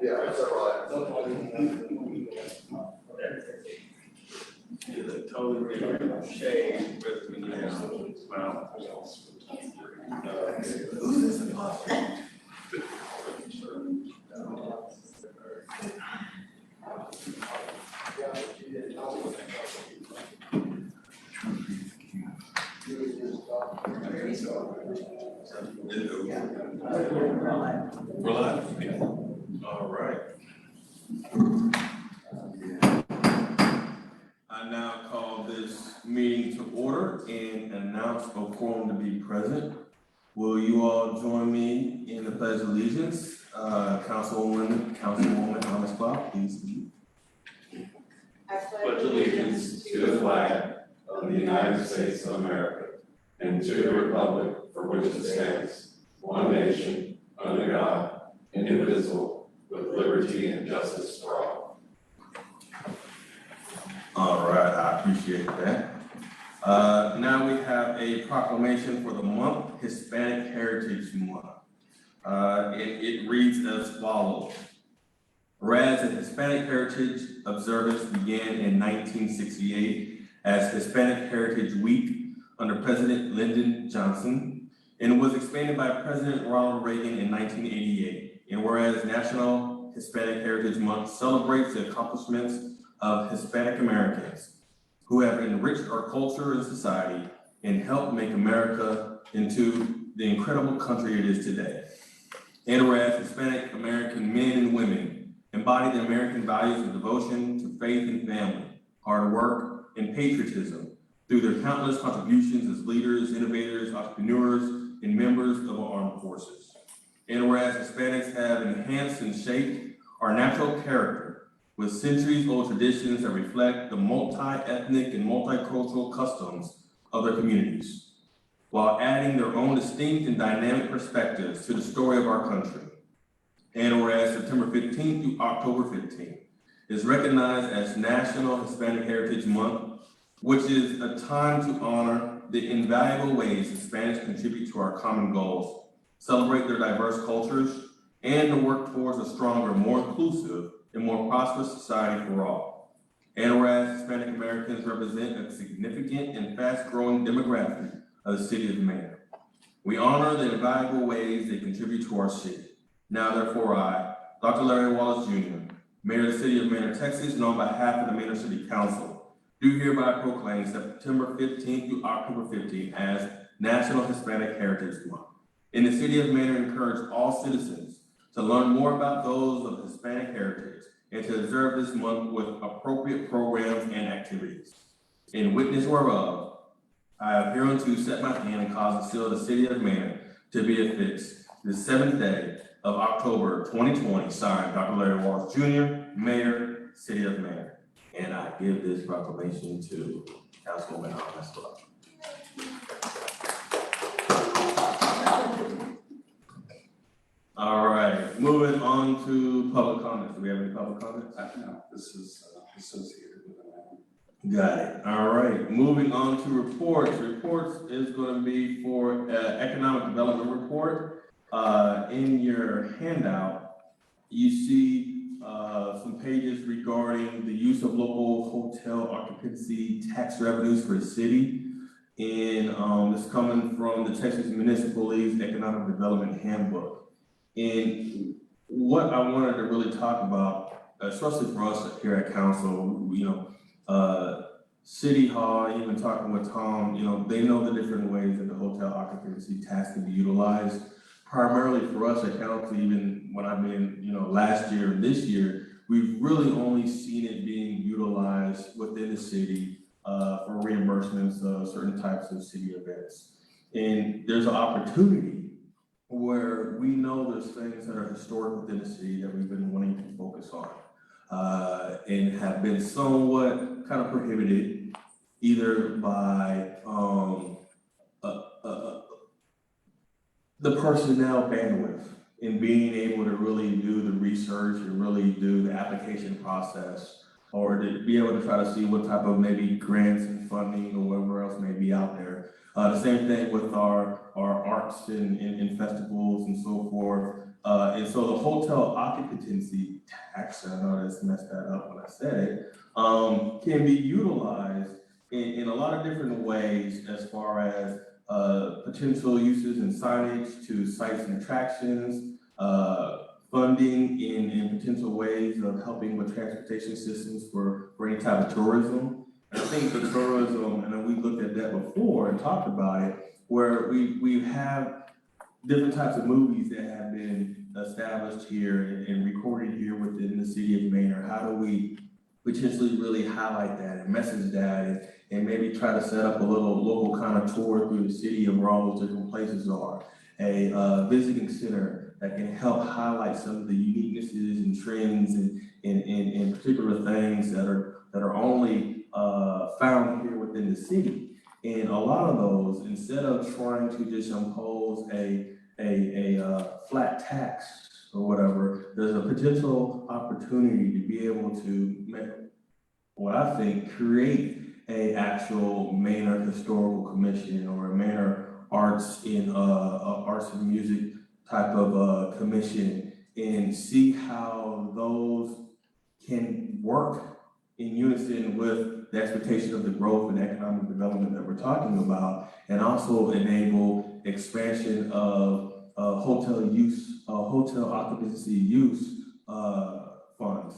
Yeah, several items. Yeah, they totally different shade, but when you have well. Who's this apostle? We're live. All right. I now call this meeting to order and announce a quorum to be present. Will you all join me in the pledge of allegiance? Councilwoman Thomas Clark, please lead. I pledge allegiance to the flag of the United States of America and to the republic for which it stands, one nation, under God, indivisible, with liberty and justice for all. All right, I appreciate that. Now we have a proclamation for the month, Hispanic Heritage Month. It reads as follows. Whereas the Hispanic Heritage observance began in 1968 as Hispanic Heritage Week under President Lyndon Johnson, and was expanded by President Ronald Reagan in 1988. And whereas National Hispanic Heritage Month celebrates the accomplishments of Hispanic Americans who have enriched our culture and society and helped make America into the incredible country it is today. And whereas Hispanic American men and women embody the American values of devotion to faith and family, hard work, and patriotism through their countless contributions as leaders, innovators, entrepreneurs, and members of our armed forces. And whereas Hispanics have enhanced and shaped our natural character with centuries-old traditions that reflect the multi-ethnic and multicultural customs of their communities, while adding their own distinct and dynamic perspectives to the story of our country. And whereas September 15th through October 15th is recognized as National Hispanic Heritage Month, which is a time to honor the invaluable ways Hispanics contribute to our common goals, celebrate their diverse cultures, and to work towards a stronger, more inclusive, and more prosperous society for all. And whereas Hispanic Americans represent a significant and fast-growing demographic of the city of Manor, we honor the invaluable ways they contribute to our city. Now, therefore, I, Dr. Larry Wallace Jr., Mayor of the City of Manor, Texas, and on behalf of the Manor City Council, do hereby proclaim September 15th through October 15th as National Hispanic Heritage Month. In the City of Manor, encourage all citizens to learn more about those of Hispanic heritage and to observe this month with appropriate programs and activities. In witness whereof, I have hereunto set my hand and caused the seal of the City of Manor to be affixed the 7th day of October 2020, signed Dr. Larry Wallace Jr., Mayor, City of Manor. And I give this proclamation to Councilwoman Thomas Clark. All right, moving on to public comments. Do we have any public comments? No, this is associated with that. Got it. All right, moving on to reports. Reports is going to be for economic development report. In your handout, you see some pages regarding the use of local hotel occupancy tax revenues for the city. And this coming from the Texas Municipal League's Economic Development Handbook. And what I wanted to really talk about, especially for us here at council, City Hall, even talking with Tom, they know the different ways that the hotel occupancy tax can be utilized. Primarily for us at council, even when I've been, last year and this year, we've really only seen it being utilized within the city for reimbursements of certain types of city events. And there's an opportunity where we know there's things that are historic within the city that we've been wanting to focus on and have been somewhat kind of prohibited either by the personnel bandwidth in being able to really do the research and really do the application process, or to be able to try to see what type of maybe grants and funding or whatever else may be out there. The same thing with our arts and festivals and so forth. And so the hotel occupancy tax, I know that's messed that up when I said it, can be utilized in a lot of different ways as far as potential uses and signage to sites and attractions, funding in potential ways of helping with transportation systems for any type of tourism. And I think the tourism, and we looked at that before and talked about it, where we have different types of movies that have been established here and recorded here within the city of Manor. How do we potentially really highlight that and message that and maybe try to set up a little local kind of tour through the city of where all those different places are. A visiting center that can help highlight some of the uniquenesses and trends and particular things that are only found here within the city. And a lot of those, instead of trying to just impose a flat tax or whatever, there's a potential opportunity to be able to make, what I think, create a actual Manor Historical Commission or a Manor Arts and Music type of commission, and see how those can work in unison with the expectation of the growth and economic development that we're talking about, and also enable expansion of hotel occupancy use funds.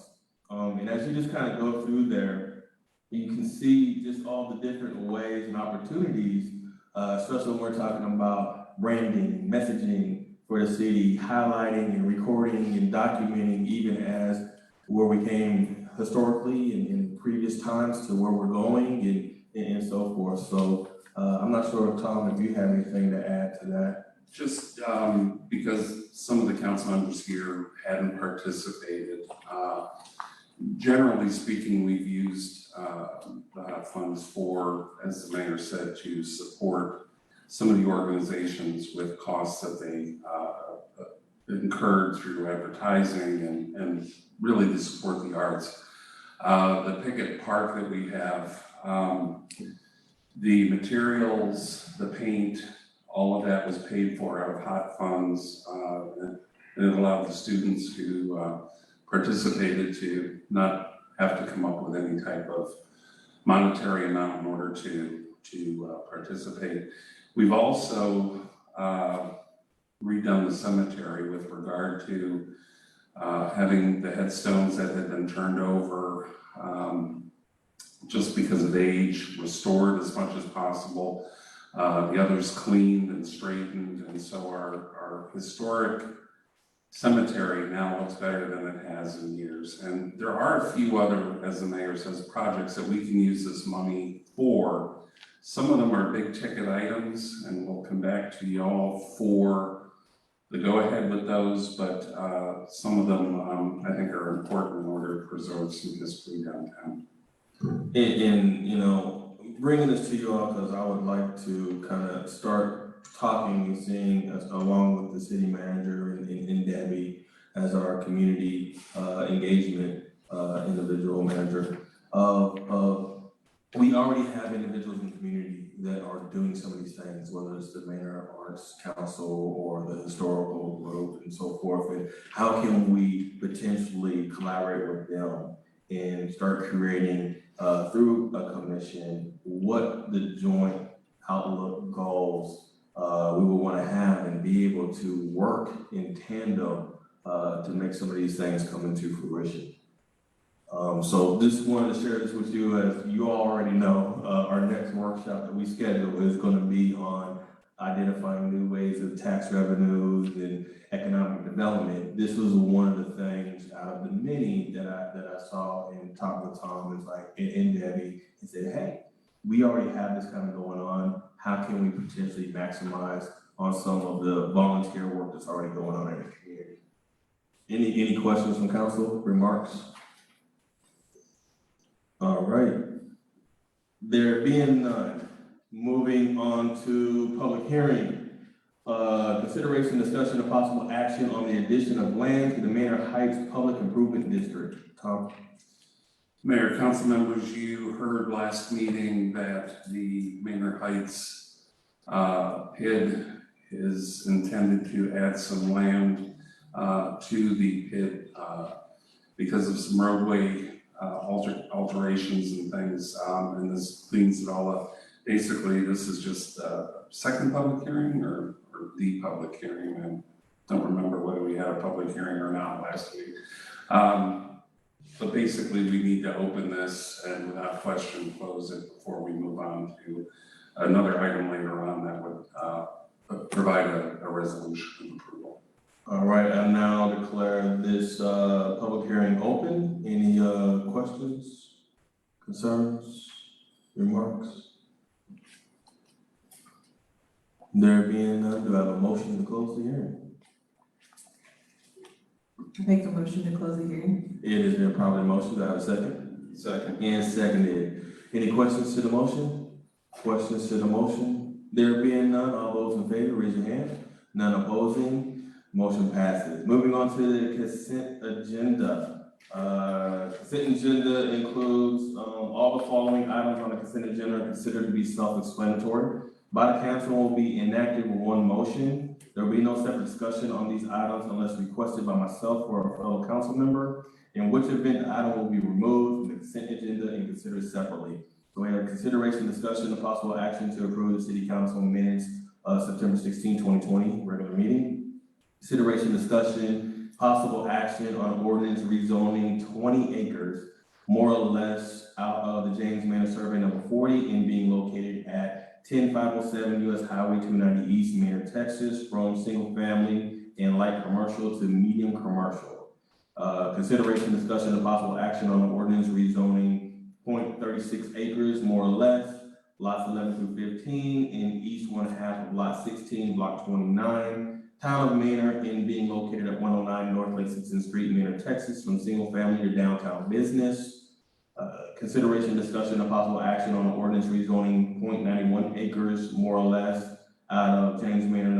And as you just kind of go through there, you can see just all the different ways and opportunities, especially when we're talking about branding, messaging for the city, highlighting and recording and documenting even as where we came historically in previous times to where we're going and so forth. So I'm not sure, Tom, if you have anything to add to that. Just because some of the council members here hadn't participated, generally speaking, we've used funds for, as the mayor said, to support some of the organizations with costs that they incurred through advertising and really to support the arts. The Pickett Park that we have, the materials, the paint, all of that was paid for out of hot funds, and it allowed the students who participated to not have to come up with any type of monetary amount in order to participate. We've also redone the cemetery with regard to having the headstones that had been turned over just because of age restored as much as possible. The others cleaned and straightened, and so our historic cemetery now looks better than it has in years. And there are a few other, as the mayor says, projects that we can use this money for. Some of them are big ticket items, and we'll come back to y'all for the go ahead with those, but some of them I think are important in order to preserve some history downtown. And you know, bringing this to you all because I would like to kind of start talking and seeing along with the city manager and Debbie as our community engagement individual manager we already have individuals in the community that are doing some of these things, whether it's the Manor Arts Council or the historical group and so forth. And how can we potentially collaborate with them and start creating through a commission what the joint outlook goals we would want to have and be able to work in tandem to make some of these things come into fruition. So just wanted to share this with you. As you all already know, our next workshop that we schedule is going to be on identifying new ways of tax revenues and economic development. This was one of the things out of the many that I saw and talked with Tom and Debbie and said, hey, we already have this kind of going on. How can we potentially maximize on some of the volunteer work that's already going on in the community? Any questions from council, remarks? All right, there being none, moving on to public hearing. Consideration, discussion, and possible action on the addition of land to the Manor Heights Public Improvement District. Tom? Mayor, council members, you heard last meeting that the Manor Heights PID is intended to add some land to the pit, because of some roadway, alterations and things, and this cleans it all up. Basically, this is just a second public hearing or the public hearing, and don't remember whether we had a public hearing or not last week. But basically, we need to open this and without question, close it before we move on to another item later on that would provide a resolution of approval. All right, I now declare this public hearing open. Any questions, concerns, remarks? There being none, do I have a motion to close the hearing? Make a motion to close the hearing. It has been properly motioned. Do I have a second? Second. And seconded. Any questions to the motion? Questions to the motion? There being none, all those in favor, raise your hand. None opposing, motion passes. Moving on to the consent agenda. Consent agenda includes all the following items on the consent agenda are considered to be self-explanatory. By the council will be enacted with one motion. There will be no separate discussion on these items unless requested by myself or a fellow council member, in which event the item will be removed from the consent agenda and considered separately. So we have consideration, discussion, and possible action to approve the city council minutes of September 16, 2020, regular meeting. Consideration, discussion, possible action on ordinance rezoning 20 acres, more or less, out of the James Manor Survey number 40 and being located at 10507 US Highway 290 East, Manor, Texas, from single family and light commercial to medium commercial. Consideration, discussion, and possible action on the ordinance rezoning 0.36 acres, more or less, lots 11 through 15 in east one half of lot 16, block 29, town of Manor, and being located at 109 North Lexington Street, Manor, Texas, from single family to downtown business. Consideration, discussion, and possible action on the ordinance rezoning 0.91 acres, more or less, out of James Manor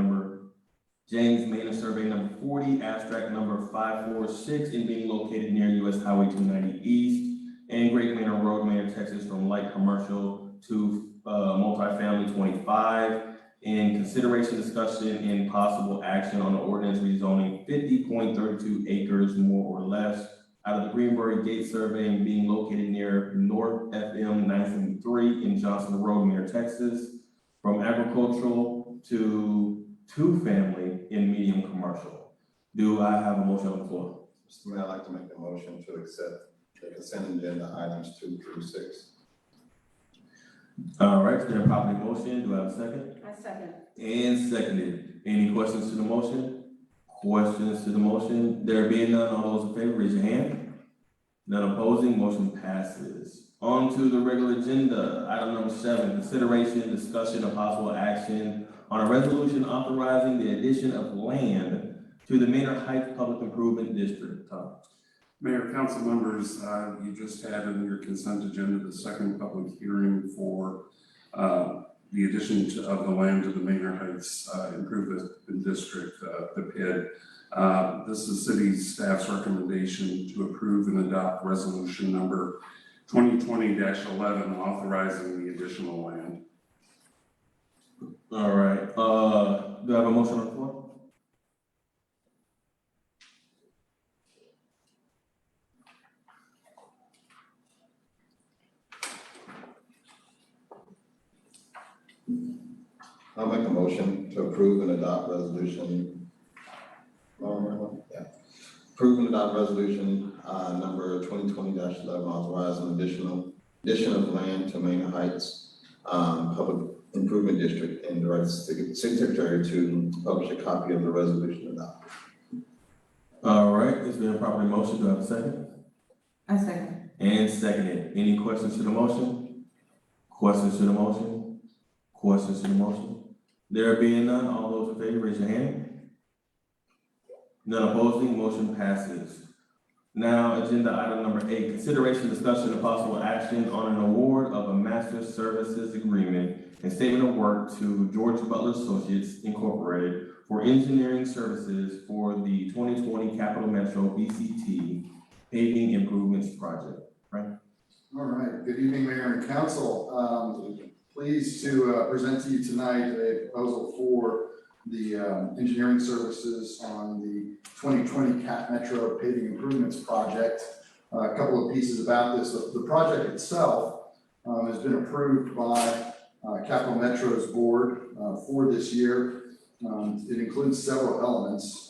Survey number 40, abstract number 546, and being located near US Highway 290 East and Great Manor Road, Manor, Texas, from light commercial to multifamily 25. And consideration, discussion, and possible action on the ordinance rezoning 50.32 acres, more or less, out of the Greenberry Gate Survey and being located near North FM 973 in Johnson Road, Manor, Texas, from agricultural to two-family in medium commercial. Do I have a motion on the floor? Mr. Mayor, I'd like to make a motion to accept the consent agenda items 2 through 6. All right, then properly motion. Do I have a second? I second. And seconded. Any questions to the motion? Questions to the motion? There being none, all those in favor, raise your hand. None opposing, motion passes. On to the regular agenda, item number 7, consideration, discussion, and possible action on a resolution authorizing the addition of land to the Manor Heights Public Improvement District. Tom. Mayor, council members, you just had in your consent agenda the second public hearing for the addition of the land to the Manor Heights Improvement District, the PID. This is city staff's recommendation to approve and adopt resolution number 2020-11 authorizing the additional land. All right, do I have a motion on the floor? I'll make a motion to approve and adopt resolution. Approve and adopt resolution number 2020-11 authorizing addition of land to Manor Heights Public Improvement District and direct city secretary to publish a copy of the resolution adopted. All right, it's been properly motion. Do I have a second? I second. And seconded. Any questions to the motion? Questions to the motion? Questions to the motion? There being none, all those in favor, raise your hand. None opposing, motion passes. Now, agenda item number 8, consideration, discussion, and possible action on an award of a master services agreement and statement of work to George Butler Associates Incorporated for engineering services for the 2020 Capital Metro BCT paving improvements project. Frank? All right, good evening, Mayor and Council. Pleased to present to you tonight a proposal for the engineering services on the 2020 Cap Metro paving improvements project. A couple of pieces about this. The project itself has been approved by Capital Metro's board for this year. It includes several elements.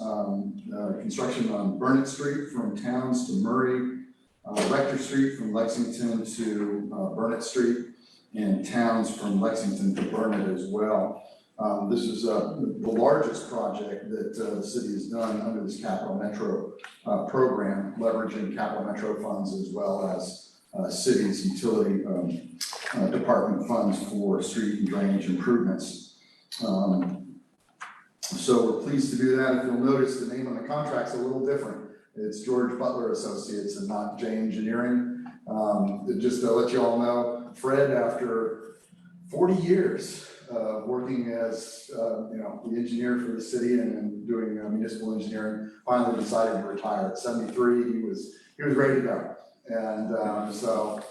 Construction on Burnett Street from Towns to Murray, Rector Street from Lexington to Burnett Street, and Towns from Lexington to Burnett as well. This is the largest project that the city has done under this Capital Metro program, leveraging Capital Metro funds as well as city's utility department funds for street and drainage improvements. So we're pleased to do that. If you'll notice, the name on the contract's a little different. It's George Butler Associates and not J Engineering. Just to let you all know, Fred, after 40 years working as the engineer for the city and doing municipal engineering, finally decided to retire at 73. He was ready to go. And so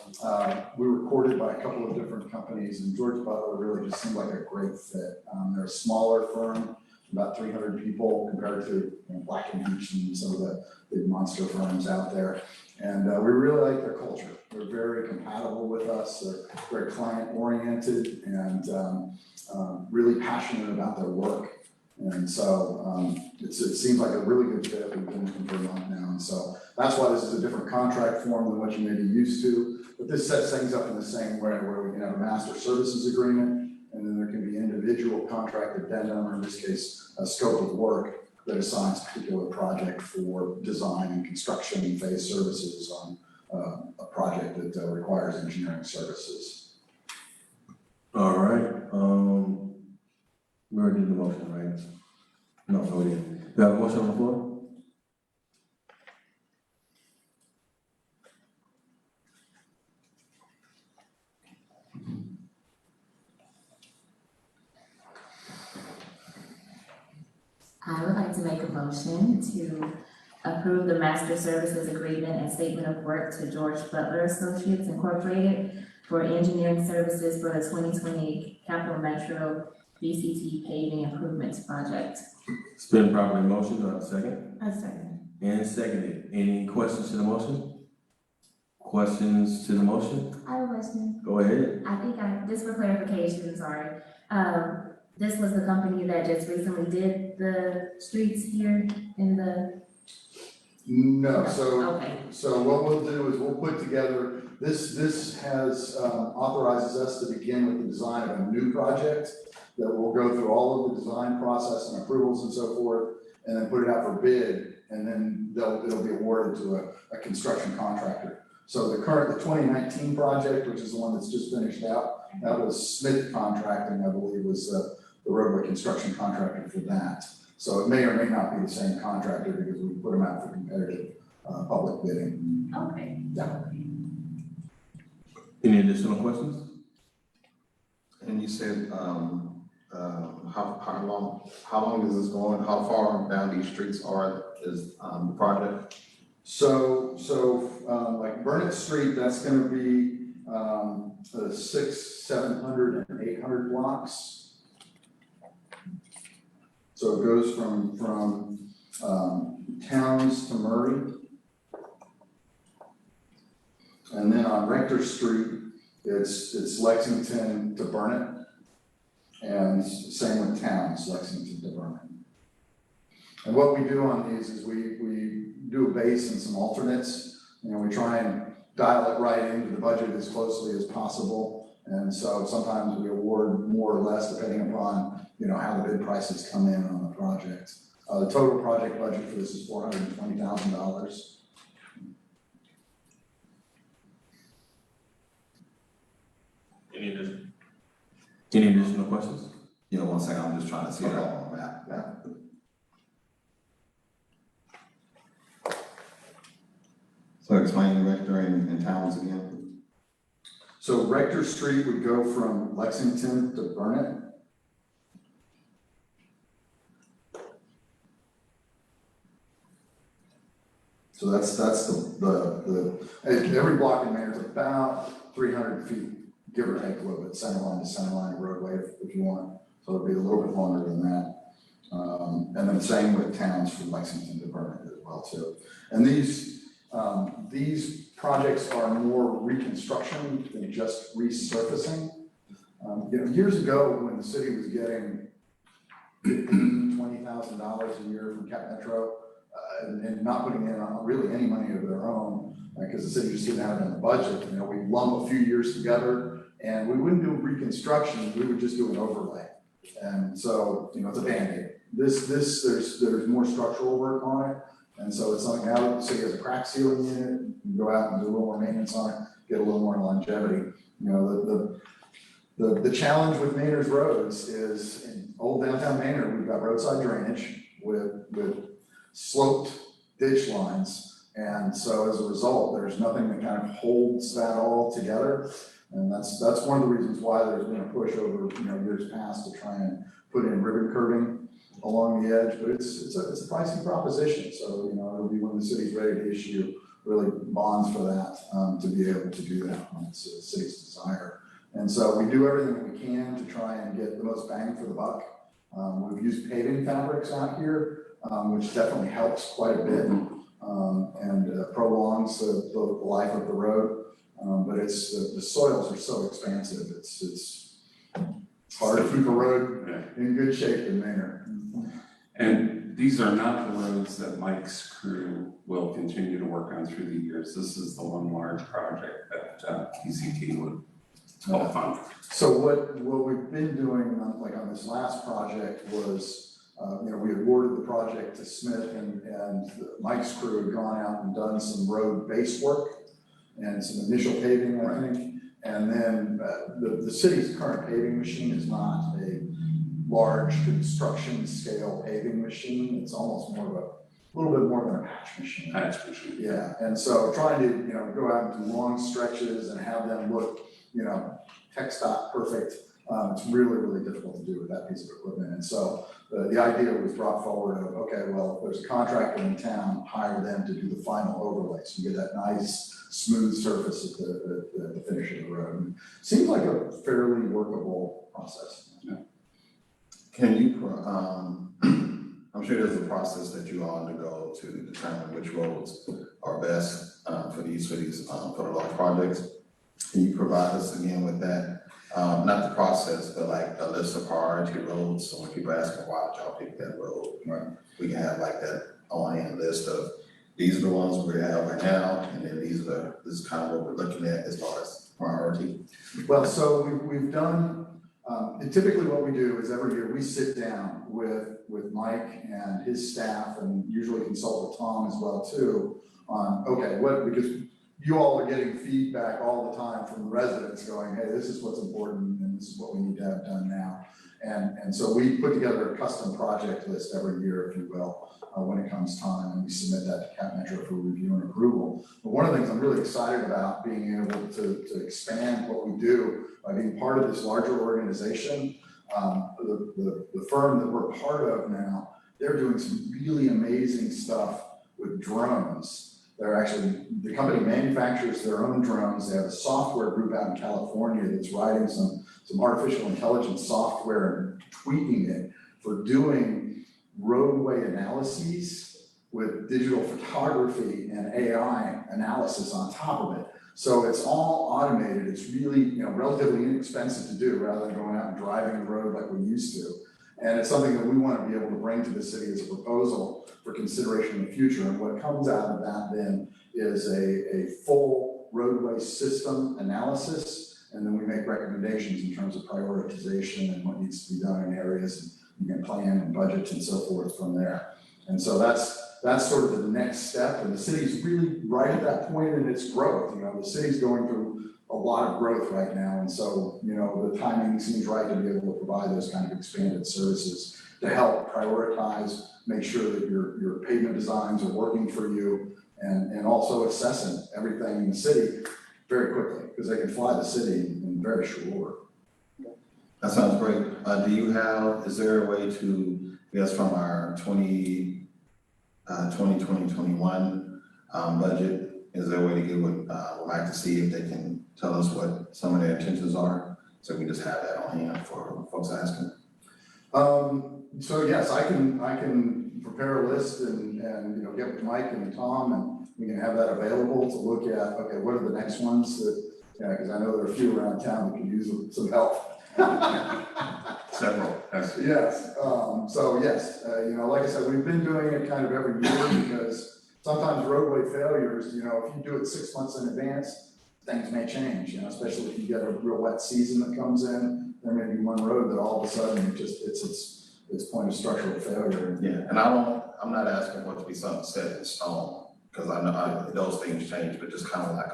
we were courted by a couple of different companies, and George Butler really just seemed like a great fit. They're a smaller firm, about 300 people compared to Black & Veatch and some of the big monster firms out there. And we really like their culture. They're very compatible with us. They're very client oriented and really passionate about their work. And so it seems like a really good fit. We've been with them for a month now. And so that's why this is a different contract form than what you may be used to. But this sets things up in the same way where we can have a master services agreement, and then there can be individual contract addendum, or in this case, a scope of work that assigns a particular project for design and construction phase services on a project that requires engineering services. All right, we already did the motion, right? No, we didn't. Do you have a motion on the floor? I would like to make a motion to approve the master services agreement and statement of work to George Butler Associates Incorporated for engineering services for the 2020 Capital Metro BCT paving improvements project. It's been properly motioned. Do I have a second? I second. And seconded. Any questions to the motion? Questions to the motion? I have a question. Go ahead. I think just for clarification, sorry. This was the company that just recently did the streets here in the. No, Okay. so what we'll do is we'll put together, this has authorizes us to begin with the design of a new project that will go through all of the design process and approvals and so forth, and then put it out for bid, and then it'll be awarded to a construction contractor. So the 2019 project, which is the one that's just finished out, that was Smith Contracting, I believe, was the roadway construction contractor for that. So it may or may not be the same contractor because we put them out for competitive public bidding. Okay. Yeah. Any additional questions? And you said, how long is this going? How far down these streets is the project? So like Burnett Street, that's gonna be 600, 700, and 800 blocks. So it goes from Towns to Murray. And then on Rector Street, it's Lexington to Burnett. And same with Towns, Lexington to Burnett. And what we do on these is we do a base and some alternates. We try and dial it right into the budget as closely as possible. And so sometimes we award more or less depending upon, how the bid prices come in on the project. The total project budget for this is $420,000. Any additional questions? 1 second, I'm just trying to see it all on the map. So explain Rector and Towns again. So Rector Street would go from Lexington to Burnett. So that's every block in there is about 300 feet, give or take a little bit, center line to center line roadway if you want. So it'll be a little bit longer than that. And then same with towns from Lexington to Vernon as well too. And these projects are more reconstruction than just resurfacing. Years ago, when the city was getting $20,000 a year from Cap Metro, and not putting in really any money of their own, because the city just didn't have it in the budget, we'd lump a few years together, and we wouldn't do reconstruction, we would just do an overlay. And so, it's a Band-Aid. There's more structural work on it, and so it's something now that the city has a crack ceiling in it, you can go out and do a little more maintenance on it, get a little more longevity. The challenge with Maynard's roads is in old downtown Maynard, we've got roadside drainage with sloped ditch lines. And so as a result, there's nothing that kind of holds that all together. And that's one of the reasons why there's been a push over, years past to try and put in ribbon curving along the edge, but it's a pricey proposition. So, it'll be when the city's ready to issue really bonds for that, to be able to do that when it's the city's desire. And so we do everything that we can to try and get the most bang for the buck. We've used paving fabrics out here, which definitely helps quite a bit, and prolongs the life of the road. But the soils are so expansive, it's hard to keep a road in good shape in Maynard. And these are not the roads that Mike's crew will continue to work on through the years. This is the one large project that PCT would help fund. So what we've been doing on this last project was, we awarded the project to Smith and Mike's crew had gone out and done some road base work and some initial paving, I think. And then the city's current paving machine is not a large construction scale paving machine. It's almost a little bit more than a patch machine. Yeah, and so trying to, go out and do long stretches and have them look, TxDOT perfect, it's really, really difficult to do with that piece of equipment. And so the idea was brought forward of, okay, well, if there's a contractor in town, hire them to do the final overlay. So you get that nice, smooth surface at the finish of the road. And seems like a fairly workable process. Yeah. Can you, I'm sure there's a process that you all undergo to determine which roads are best for these for the large projects. Can you provide us again with that? Not the process, but like a list of priority roads. So when people ask, why did y'all pick that road? Right? We can have like that on-hand list of these are the ones we have right now, and then this is kind of what we're looking at as far as priority. Well, so we've done, and typically what we do is every year we sit down with Mike and his staff, and usually consult with Tom as well too, on, okay, because you all are getting feedback all the time from the residents going, hey, this is what's important and this is what we need to have done now. And so we put together a custom project list every year, if you will, when it comes time, and we submit that to Cap Metro for review and approval. But one of the things I'm really excited about being able to expand what we do by being part of this larger organization, the firm that we're part of now, they're doing some really amazing stuff with drones. The company manufactures their own drones. They have a software group out in California that's writing some artificial intelligence software and tweaking it for doing roadway analyses with digital photography and AI analysis on top of it. So it's all automated. It's really, relatively inexpensive to do rather than going out and driving the road like we used to. And it's something that we want to be able to bring to the city as a proposal for consideration in the future. And what comes out of that then is a full roadway system analysis. And then we make recommendations in terms of prioritization and what needs to be done in areas, and you can plan and budget and so forth from there. And so that's sort of the next step. And the city's really right at that point in its growth. The city's going through a lot of growth right now. And so, the timing seems right to be able to provide those kind of expanded services to help prioritize, make sure that your pavement designs are working for you, and also assessing everything in the city very quickly, because they can fly the city in very short order. That sounds great. Is there a way to, I guess from our 2021 budget, is there a way to get with Mike to see if they can tell us what some of their intentions are? So we just have that on hand for folks asking. So yes, I can prepare a list and, you know, get with Mike and Tom, and we can have that available to look at, okay, what are the next ones that, yeah, because I know there are a few around town that could use some help. Several, yes. Yes, so yes, you know, like I said, we've been doing it kind of every year because sometimes roadway failures, you know, if you do it 6 months in advance, things may change, you know, especially if you get a real wet season that comes in, there may be one road that all of a sudden it just, it's point of structural failure. Yeah, and I'm not asking for it to be something set in stone, because I know those things change, but just kind of like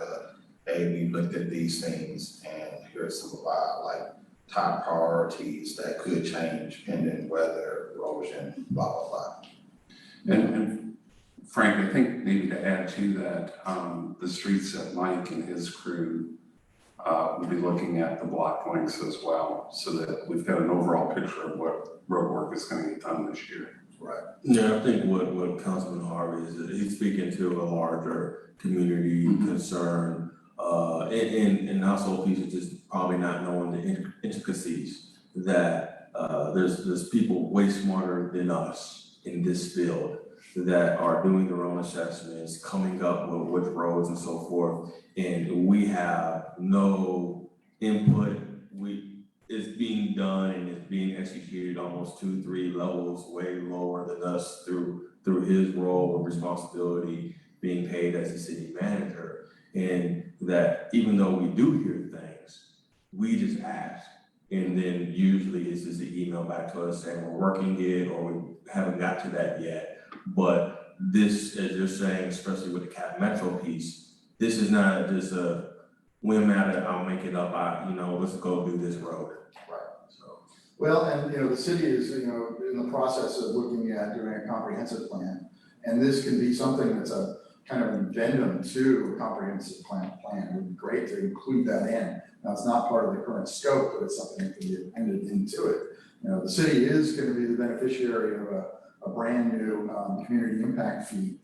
hey, we looked at these things and here's some of our like top priorities that could change pending weather, erosion, blah, blah, blah. And Frank, I think maybe to add to that, the streets that Mike and his crew will be looking at the block lengths as well, so that we've got an overall picture of what road work is gonna get done this year. Right. Yeah, I think what Councilman Harvey is, that he's speaking to a larger community concern. And also piece of just probably not knowing the intricacies that, there's people way smarter than us in this field that are doing their own assessments, coming up with roads and so forth. And we have no input. It's being done and it's being executed almost 2-3 levels way lower than us through his role of responsibility being paid as a city manager. And that even though we do hear things, we just ask. And then usually it's just an email back to us saying we're working it or we haven't got to that yet. But this, as you're saying, especially with the Cap Metro piece, this is not just a whim at it, I'll make it up, let's go do this road. Right. So. Well, and, you know, the city is, you know, in the process of looking at doing a comprehensive plan. And this can be something that's a kind of an addendum to a comprehensive plan. It would be great to include that in. Now, it's not part of the current scope, but it's something that can be appended into it. You know, the city is going to be the beneficiary of a brand new community impact fee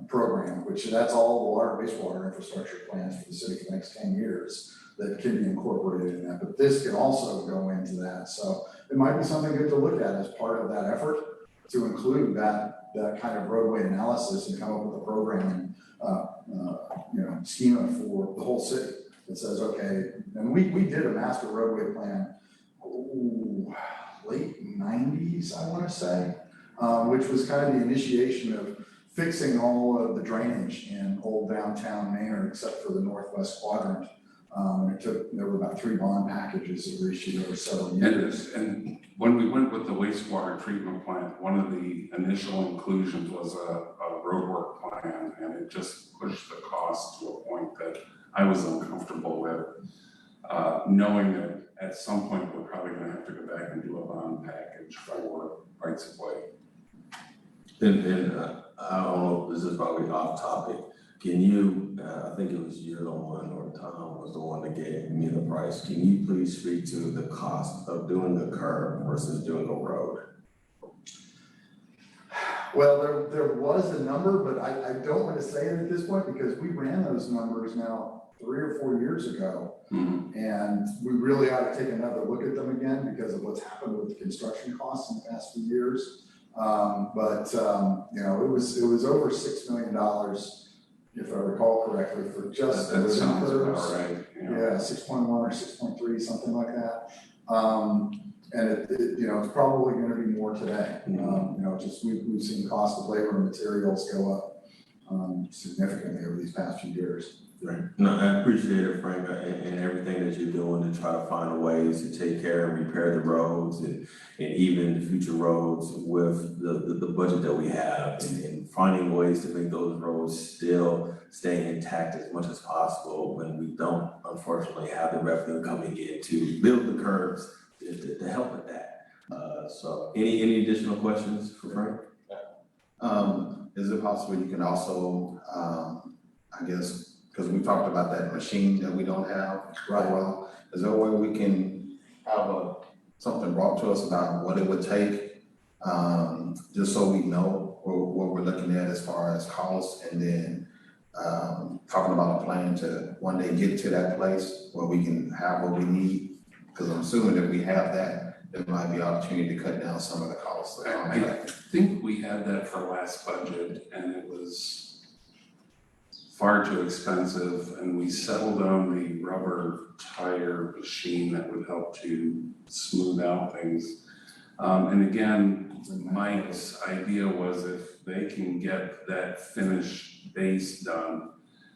program, which that's all the water wastewater infrastructure plans for the city for the next 10 years that can be incorporated in that. But this can also go into that. So it might be something good to look at as part of that effort to include that kind of roadway analysis and come up with a programming, schema for the whole city that says, okay, and we did a master roadway plan, late 90s, I want to say, which was kind of the initiation of fixing all of the drainage in old downtown Maynard, except for the northwest quadrant. There were about 3 bond packages that were issued over several years. And when we went with the wastewater treatment plant, one of the initial inclusions was a roadwork plan, and it just pushed the cost to a point that I was uncomfortable with, knowing that at some point we're probably gonna have to go back and do a bond package for rights of way. And I don't know if this is probably off topic. Can you, I think it was you the one or Tom was the one that gave me the price. Can you please speak to the cost of doing a curb versus doing a road? Well, there was a number, but I don't want to say it at this point because we ran those numbers now 3 or 4 years ago. Mm-hmm. And we really ought to take another look at them again because of what's happened with the construction costs in the past few years. It was over $6 million, if I recall correctly, for just that those sounds curbs. about right. Yeah, 6.1 or 6.3, something like that. And it's probably going to be more today. We've seen cost of labor and materials go up significantly over these past few years. Right. No, I appreciate it, Frank, and everything that you're doing to try to find ways to take care and repair the roads and even the future roads with the budget that we have and finding ways to make those roads still stay intact as much as possible when we don't unfortunately have the revenue coming in to build the curbs to help with that. So any additional questions for Frank? Is it possible you can also, because we talked about that machine that we don't have right well, is there a way we can have something brought to us about what it would take, just so we know what we're looking at as far as costs, and then talking about a plan to one day get to that place where we can have what we need, because I'm assuming that we have that, there might be opportunity to cut down some of the costs of the I contract. think we had that for last budget and it was far too expensive and we settled on the rubber tire machine that would help to smooth out things. And again, Mike's idea was if they can get that finished base done,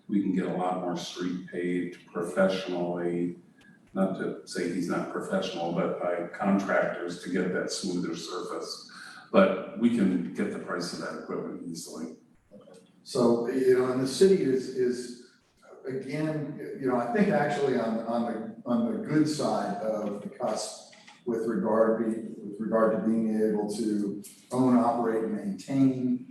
we can get a lot more street paved professionally. Not to say he's not professional, but by contractors to get that smoother surface. But we can get the price of that equipment easily. So, you know, and the city is again, you know, I think actually on the good side of the cusp with regard to being able to own, operate, and maintain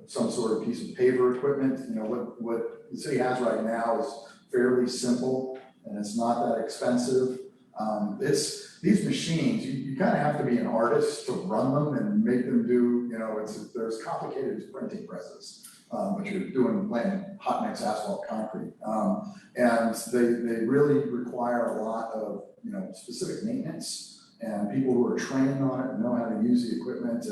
some sort of piece of paver equipment. You know, what the city has right now is fairly simple and it's not that expensive. It's these machines, you kind of have to be an artist to run them and make them do, you know, there's complicated as printing presses. But you're laying hot mix asphalt concrete. And they really require a lot of, you know, specific maintenance and people who are trained on it and know how to use the equipment.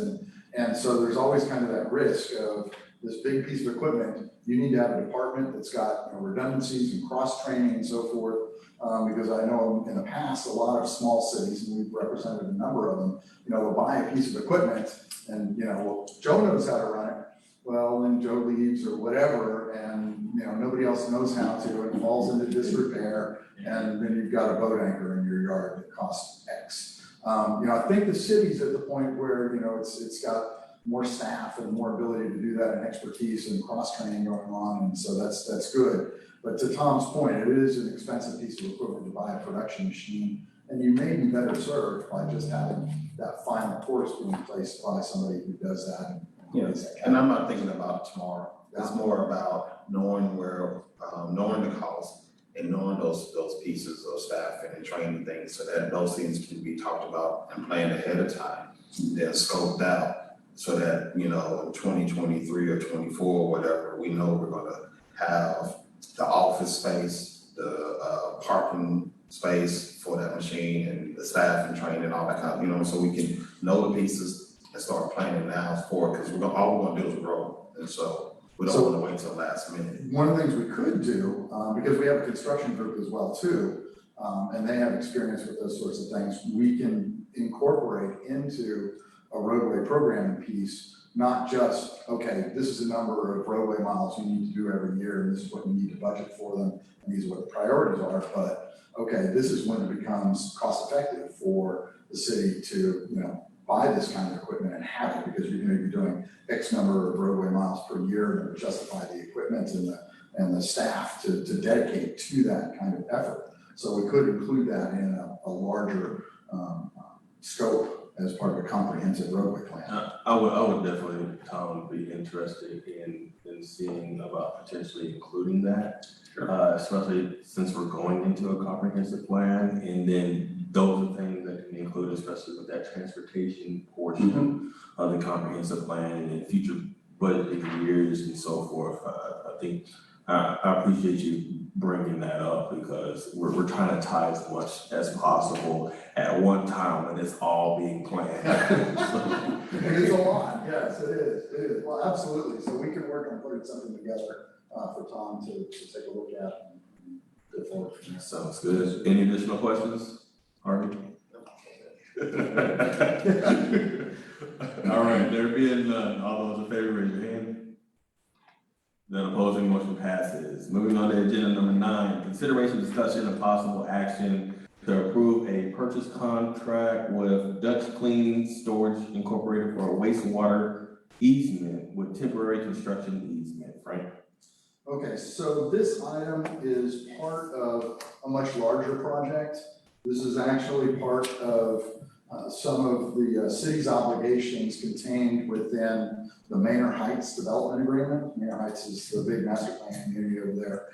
And so there's always kind of that risk of this big piece of equipment. You need to have a department that's got, you know, redundancies and cross training and so forth. Because I know in the past, a lot of small cities, and we've represented a number of them, you know, will buy a piece of equipment and, you know, well, Joe knows how to run it. Well, then Joe leaves or whatever, and, you know, nobody else knows how to, and falls into disrepair, and then you've got a boat anchor in your yard that costs X. You know, I think the city's at the point where, you know, it's got more staff and more ability to do that and expertise and cross-training going on, and so that's good. But to Tom's point, it is an expensive piece of equipment to buy a production machine, and you may be better served by just having that final course being placed by somebody who does that. Yes, and I'm not thinking about tomorrow. It's more about knowing knowing the cost and knowing those pieces of staffing and training things so that those things can be talked about and planned ahead of time. Then scoped out so that, you know, in 2023 or 24 or whatever, we know we're gonna have the office space, the parking space for that machine and the staff and training and all that kind of, you know, so we can know the pieces and start planning now for it, because all we're gonna do is grow, and so we don't wanna wait till the last minute. One of the things we could do, because we have a construction group as well too, and they have experience with those sorts of things, we can incorporate into a roadway programming piece, not just, okay, this is the number of roadway miles you need to do every year, and this is what you need to budget for them, and these are what the priorities are, but, okay, this is when it becomes cost effective for the city to, you know, buy this kind of equipment and have it, because you're gonna be doing X number of roadway miles per year and justify the equipment and the staff to dedicate to that kind of effort. So we could include that in a larger scope as part of a comprehensive roadway plan. I would definitely, Tom, be interested in seeing about potentially including that. Especially since we're going into a comprehensive plan, and then those are things that can be included, especially with that transportation portion of the comprehensive plan and in future budget years and so forth. I think I appreciate you bringing that up, because we're trying to tie as much as possible at one time when it's all being planned. It's a lot, yes, it is, well, absolutely, so we can work on putting something together for Tom to take a look at and go forward from there. Sounds good. Any additional questions, Harvey? All right, there being none, all those in favor, raise your hand. None opposing, motion passes. Moving on to agenda number 9, consideration, discussion, and possible action to approve a purchase contract with Dutch Clean Storage Incorporated for a wastewater easement with temporary construction easement. Frank? Okay, so this item is part of a much larger project. This is actually part of some of the city's obligations contained within the Manor Heights Development Agreement. Manor Heights is the big master plan community over there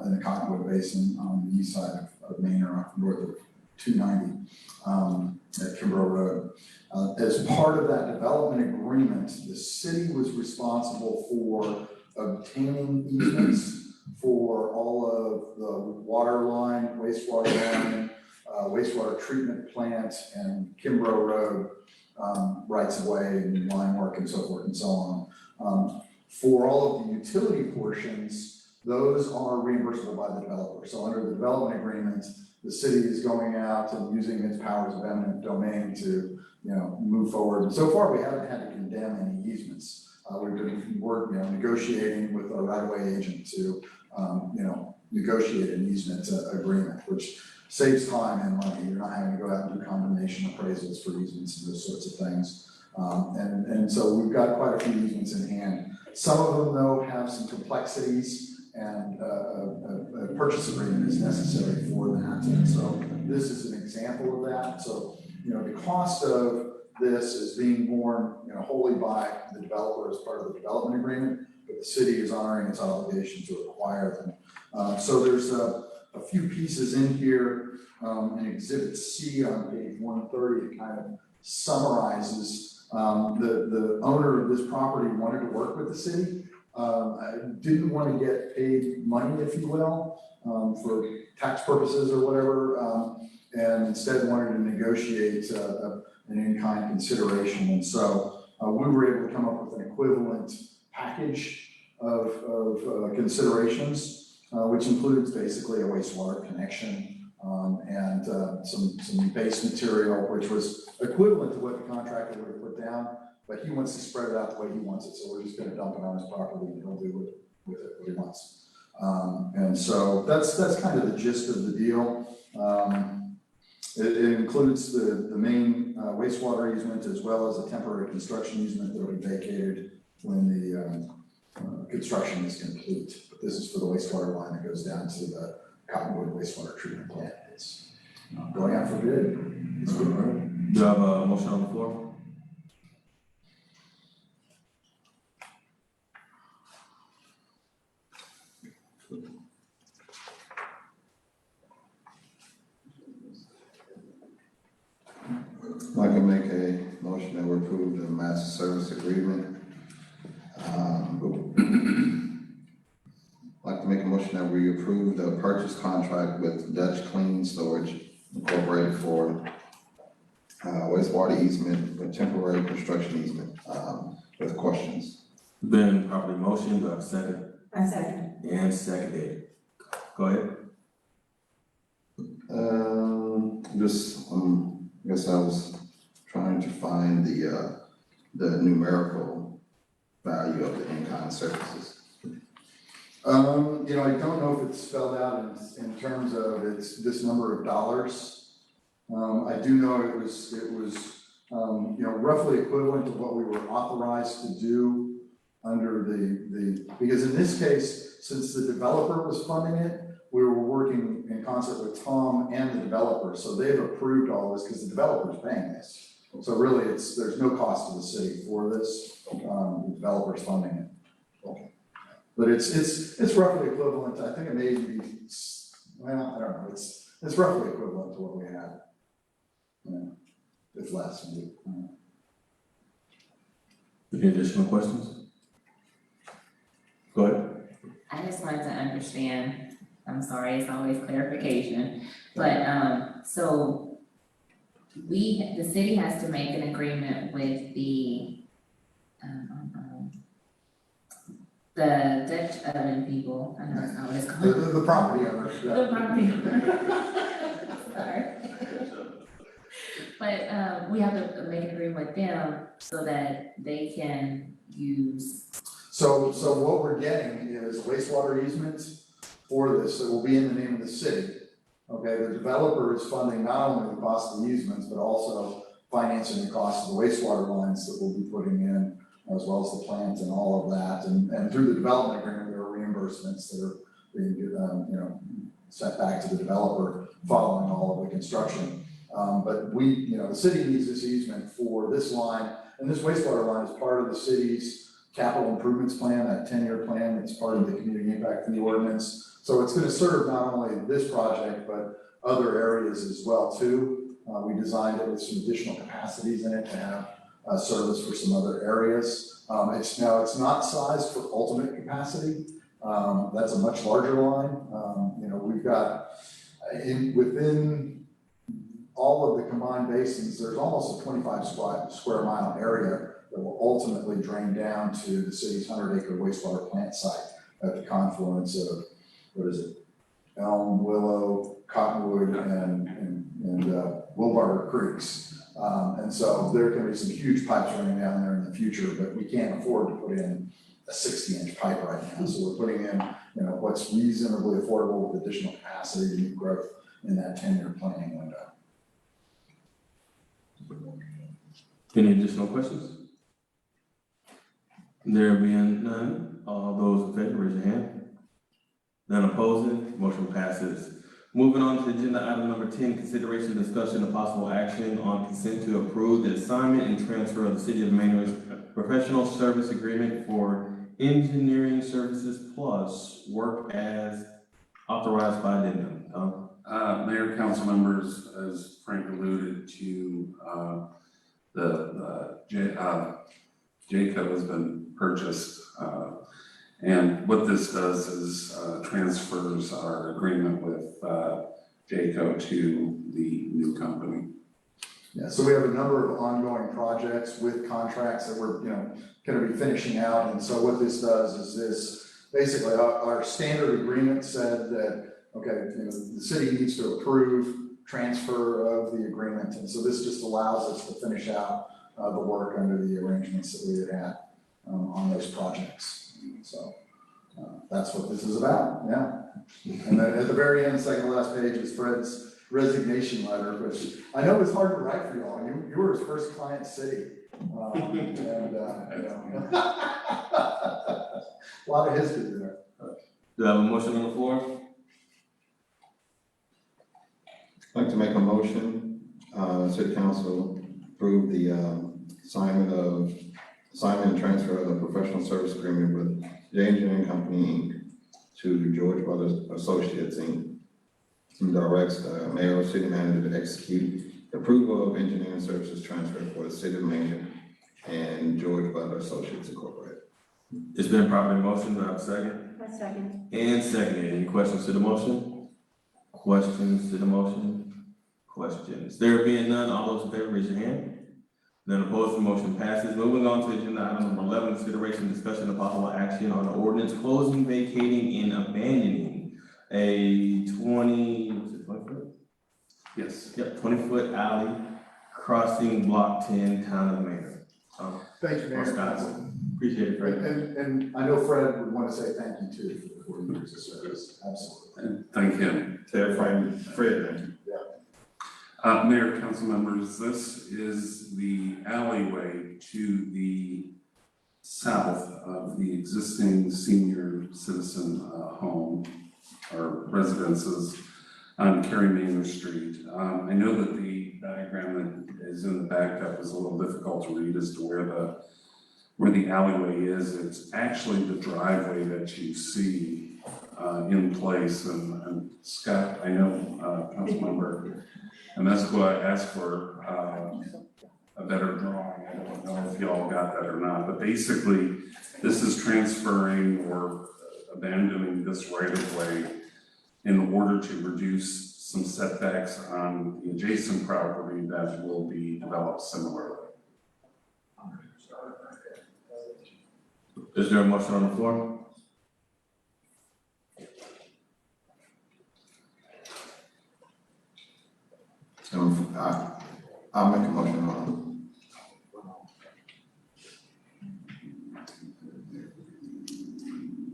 in the Cottonwood Basin on the east side of Manor, north of 290 at Kimbrough Road. As part of that development agreement, the city was responsible for obtaining easements for all of the water line, wastewater line, wastewater treatment plant and Kimbrough Road, rights of way and line work and so forth and so on. For all of the utility portions, those are reimbursable by the developer. So under the development agreement, the city is going out and using its powers of eminent domain to, move forward. And so far, we haven't had to condemn any easements. We've been negotiating with our right-of-way agent to, negotiate an easement agreement, which saves time and money. You're not having to go out and do condemnation appraisals for easements and those sorts of things. And so we've got quite a few easements in hand. Some of them, though, have some complexities, and a purchase agreement is necessary for that. And so this is an example of that. So, the cost of this is being borne, wholly by the developer as part of the development agreement, but the city is honoring its obligation to acquire them. So there's a few pieces in here. In Exhibit C on page 130, it kind of summarizes the owner of this property wanted to work with the city. Didn't want to get paid money, if you will, for tax purposes or whatever, and instead wanted to negotiate an in-kind consideration. And so we were able to come up with an equivalent package of considerations, which includes basically a wastewater connection and some base material, which was equivalent to what the contractor would have put down, but he wants to spread it out the way he wants it, so we're just gonna dump it on his property and he'll do with it what he wants. And so that's kind of the gist of the deal. It includes the main wastewater easement as well as a temporary construction easement that will be vacated when the construction is complete. But this is for the wastewater line that goes down to the Cottonwood wastewater treatment plant. It's going out for bid. It's good, right? Do you have a motion on the floor? I can make a motion that we approve the master service agreement. I'd like to make a motion that we approve the purchase contract with Dutch Clean Storage Incorporated for wastewater easement, with temporary construction easement, with questions. Been properly motioned, do I have a second? I second. And seconded. Go ahead. I guess I was trying to find the numerical value of the in-kind services. I don't know if it's spelled out in terms of this number of dollars. I do know it was roughly equivalent to what we were authorized to do under because in this case, since the developer was funding it, we were working in concert with Tom and the developer, so they've approved all this because the developer's paying this. So really, there's no cost to the city for this. The developer's funding it. Okay. But it's roughly equivalent. I think it may be, well, I don't know. It's roughly equivalent to what we had. If less. Any additional questions? Go ahead. I just wanted to understand, I'm sorry, it's always clarification, but, so the city has to make an agreement with the Dutch oven people, I know that's not what it's called. The property owner. The property owner. Sorry. But, we have to make an agreement with them so that they can use. So what we're getting is wastewater easements for this. It will be in the name of the city. Okay, the developer is funding not only the cost of the easements, but also financing the cost of the wastewater lines that we'll be putting in, as well as the plant and all of that. And through the development agreement, there are reimbursements that are being, sent back to the developer following all of the construction. But the city needs this easement for this line, and this wastewater line is part of the city's capital improvements plan, that 10-year plan. It's part of the community impact fee ordinance. So it's going to serve not only this project, but other areas as well too. We designed it with some additional capacities in it to have service for some other areas. It's not sized for ultimate capacity. That's a much larger line. We've got within all of the combined basins, there's almost a 25 square mile area that will ultimately drain down to the city's 100-acre wastewater plant site at the confluence of, what is it? Elm, Willow, Cottonwood, and Wilbarger Creeks. And so there can be some huge pipes running down there in the future, but we can't afford to put in a 60-inch pipe right now. So we're putting in, what's reasonably affordable with additional capacity to meet growth in that 10-year planning window. Any additional questions? There being none, all those in favor, raise your hand. None opposing, motion passes. Moving on to agenda item number 10, consideration, discussion, and possible action on consent to approve the assignment and transfer of the City of Maynard's professional service agreement for engineering services plus work as authorized by addendum. Tom? Mayor, council members, as Frank alluded to, Jayco has been purchased. And what this does is transfers our agreement with Jayco to the new company. Yeah, so we have a number of ongoing projects with contracts that we're, gonna be finishing out. And so what this does is this, basically our standard agreement said that, okay, the city needs to approve transfer of the agreement. And so this just allows us to finish out the work under the arrangements that we had on those projects. So that's what this is about, yeah. And then at the very end, second to last page is Fred's resignation letter, which I know is hard to write for y'all. You were his first client city. A lot of history there. Do I have a motion on the floor? I'd like to make a motion, city council approve the assignment and transfer of the professional service agreement with J Engineering Company, Inc. to George Brothers Associates, Inc. And directs the mayor or city manager to execute the approval of engineering services transfer for the city of Maynard and George Brothers Associates Incorporated. It's been properly motioned. Do I have a second? A second. And seconded. Any questions to the motion? Questions to the motion? Questions? There being none, all those in favor, raise your hand. None opposed, the motion passes. Moving on to agenda item number 11, consideration, discussion, and possible action on the ordinance closing, vacating, and abandoning a 20-foot? Yes. Yep, 20-foot alley crossing block 10, town of Maynard. Thank you, Mayor. Wisconsin. Appreciate it, Fred. And I know Fred would want to say thank you too for the 40 years of service, absolutely. And thank him. Fred, thank you. Mayor, council members, this is the alleyway to the south of the existing senior citizen home or residences on Cary Manor Street. I know that the diagram that is in the backup is a little difficult to read as to where the alleyway is. It's actually the driveway that you see in place. And Scott, I know, Councilmember Amesqua asked for a better drawing. I don't know if y'all got that or not, but basically this is transferring or abandoning this right of way in order to reduce some setbacks on the adjacent property that will be developed similarly. Is there a motion on the floor? I'll make a motion on.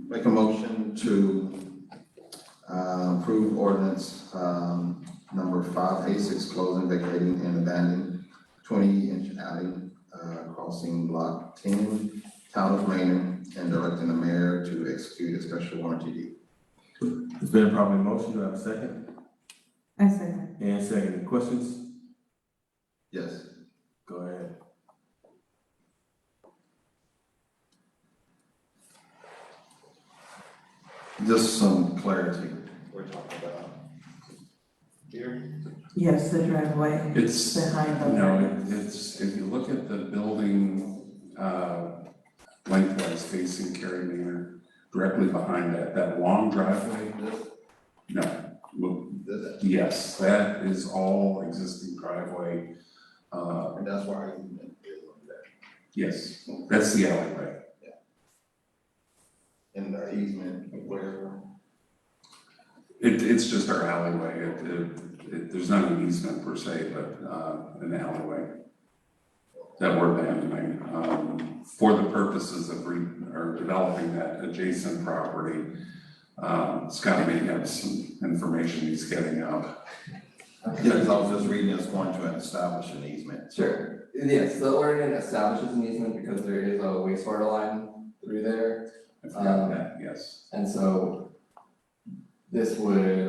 Make a motion to approve ordinance number 586, closing, vacating, and abandoning 20-inch alley crossing block 10, town of Maynard, and directing the mayor to execute a special warranty deed. It's been properly motioned. Do I have a second? A second. And second. Questions? Yes. Go ahead. Just some clarity. We're talking about here. Yes, the driveway It's, behind the. no, it's, if you look at the building lengthwise facing Cary Manor, directly behind that long driveway, no, well, yes, that is all existing driveway. And that's why I even did that. Yes, that's the alleyway. In the easement, where, It's just our alleyway. There's not an easement per se, but an alleyway that we're abandoning for the purposes of developing that adjacent property. Scott may have some information he's getting out. because I was just reading, it's going to establish an easement. Sure, yes, the ordinance establishes an easement because there is a wastewater line through there, I forgot that, yes. and so this would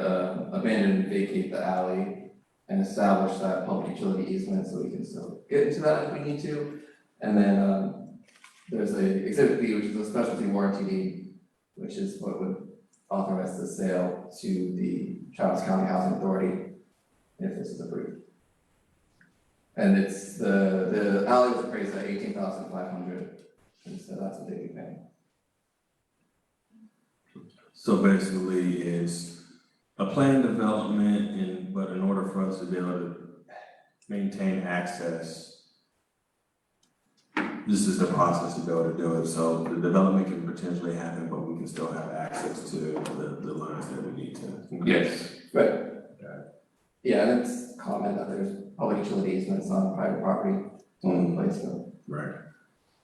abandon and vacate the alley and establish that public utility easement, so we can still get into that if we need to. And then there's a exhibit B, which is a specialty warranty deed, which is what would authorize the sale to the Travis County Housing Authority if this is approved. And it's, the alley was appraised at $18,500, and so that's what they'd be paying. So basically, it's a planned development but in order for us to be able to maintain access, this is the process to be able to do it. So the development can potentially happen, but we can still have access to the lines that we need to. Yes. Right. Yeah, and it's common that there's public utility easements on private property in place, so. Right.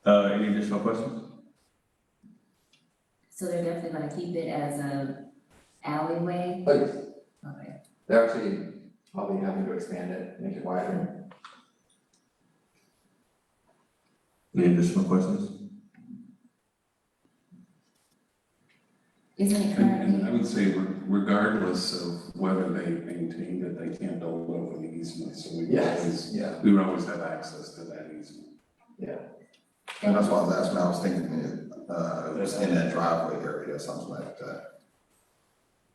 Any additional questions? So they're definitely gonna keep it as a alleyway? But Okay. they're actually probably having to expand it, make it wider. Any additional questions? Isn't it And I currently, would say regardless of whether they maintained it, they can't build over the easement, so we would always have access to that easement. And that's why I was asking, I was thinking it was in that driveway area or something like that.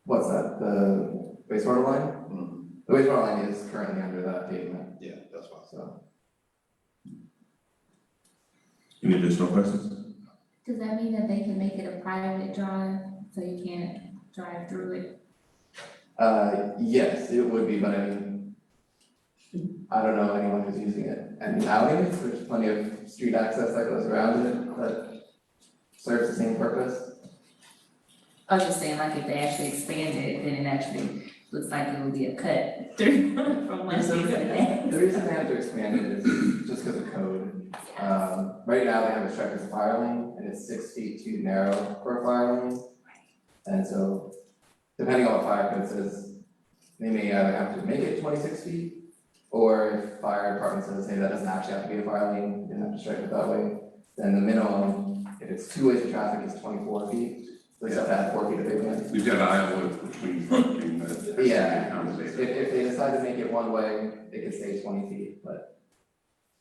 What's that, the wastewater line? Mhm. The wastewater line is currently under that pavement, Yeah, that's why. so. Any additional questions? does that mean that they can make it a private drive, so you can't drive through it? Yes, it would be, but I mean, I don't know anyone who's using it. And alleyways, there's plenty of street access that goes around it that serves the same purpose. I was just saying, like, if they actually expand it, then it actually looks like it would be a cut through from one street to the next. The reason they have to expand it is just because of code. Right now, they have it struck as a fire lane, and it's 6 feet too narrow for a fire lane. And so, depending on what fire code says, they may either have to make it 26 feet, or if fire department says, hey, that doesn't actually have to be a fire lane, you don't have to strike it that way, then the minimum, if it's 2 ways of traffic, is 24 feet. So they have to add 4 feet of pavement. We've got an aisle width between parking that has to be Yeah. accommodated. If they decide to make it one way, they can stay 20 feet, but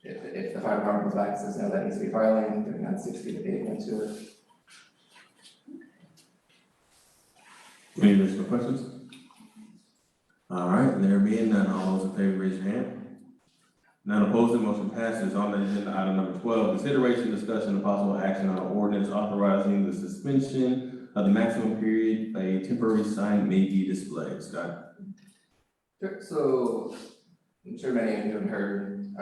if the fire department comes back and says, no, that needs to be a fire lane, they're gonna add 6 feet of pavement to it. Any additional questions? All right, there being none, all those in favor, raise your hand. None opposed, the motion passes. On the agenda, item number 12, consideration, discussion, and possible action on an ordinance authorizing the suspension of the maximum period a temporary sign may be displayed. Scott? Sure, so, I'm sure many of you have heard,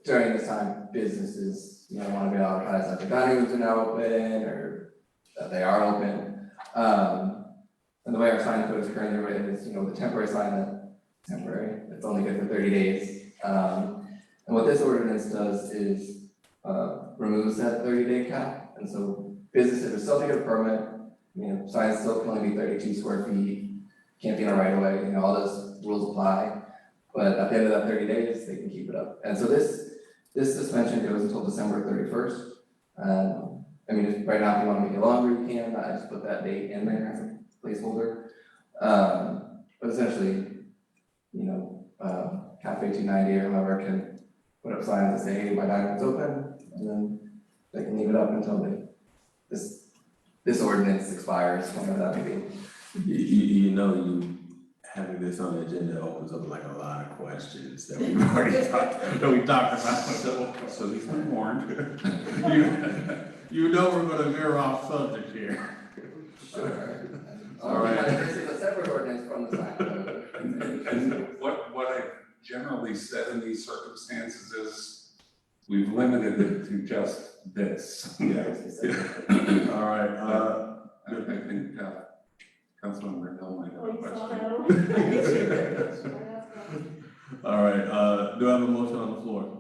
during this time, businesses, wanna be advertised that the dining rooms are now open, or that they are open. And the way our sign code is currently written is, the temporary sign, temporary, it's only good for 30 days. And what this ordinance does is, removes that 30-day cap, and so businesses are still get a permit, signs still can only be 32 square feet, can't be in a right of way, all those rules apply. But at the end of that 30 days, they can keep it up. And so this suspension goes until December 31st. Right now, if you wanna make it longer, you can, I just put that date in there as a placeholder. But essentially, Cafe 290 or whoever can put up signs that say, hey, my dining room's open, and then they can leave it up until this ordinance expires, whenever that may be. Having this on the agenda opens up like a lot of questions that we've already talked about. So he's been warned. You know we're gonna veer off subject here. Sure. All right. This is a separate ordinance from the sign code. And what I generally generally said in these circumstances is we've limited it to just this. All right, I think, Councilmember Hill might have a question. all right, do I have a motion on the floor?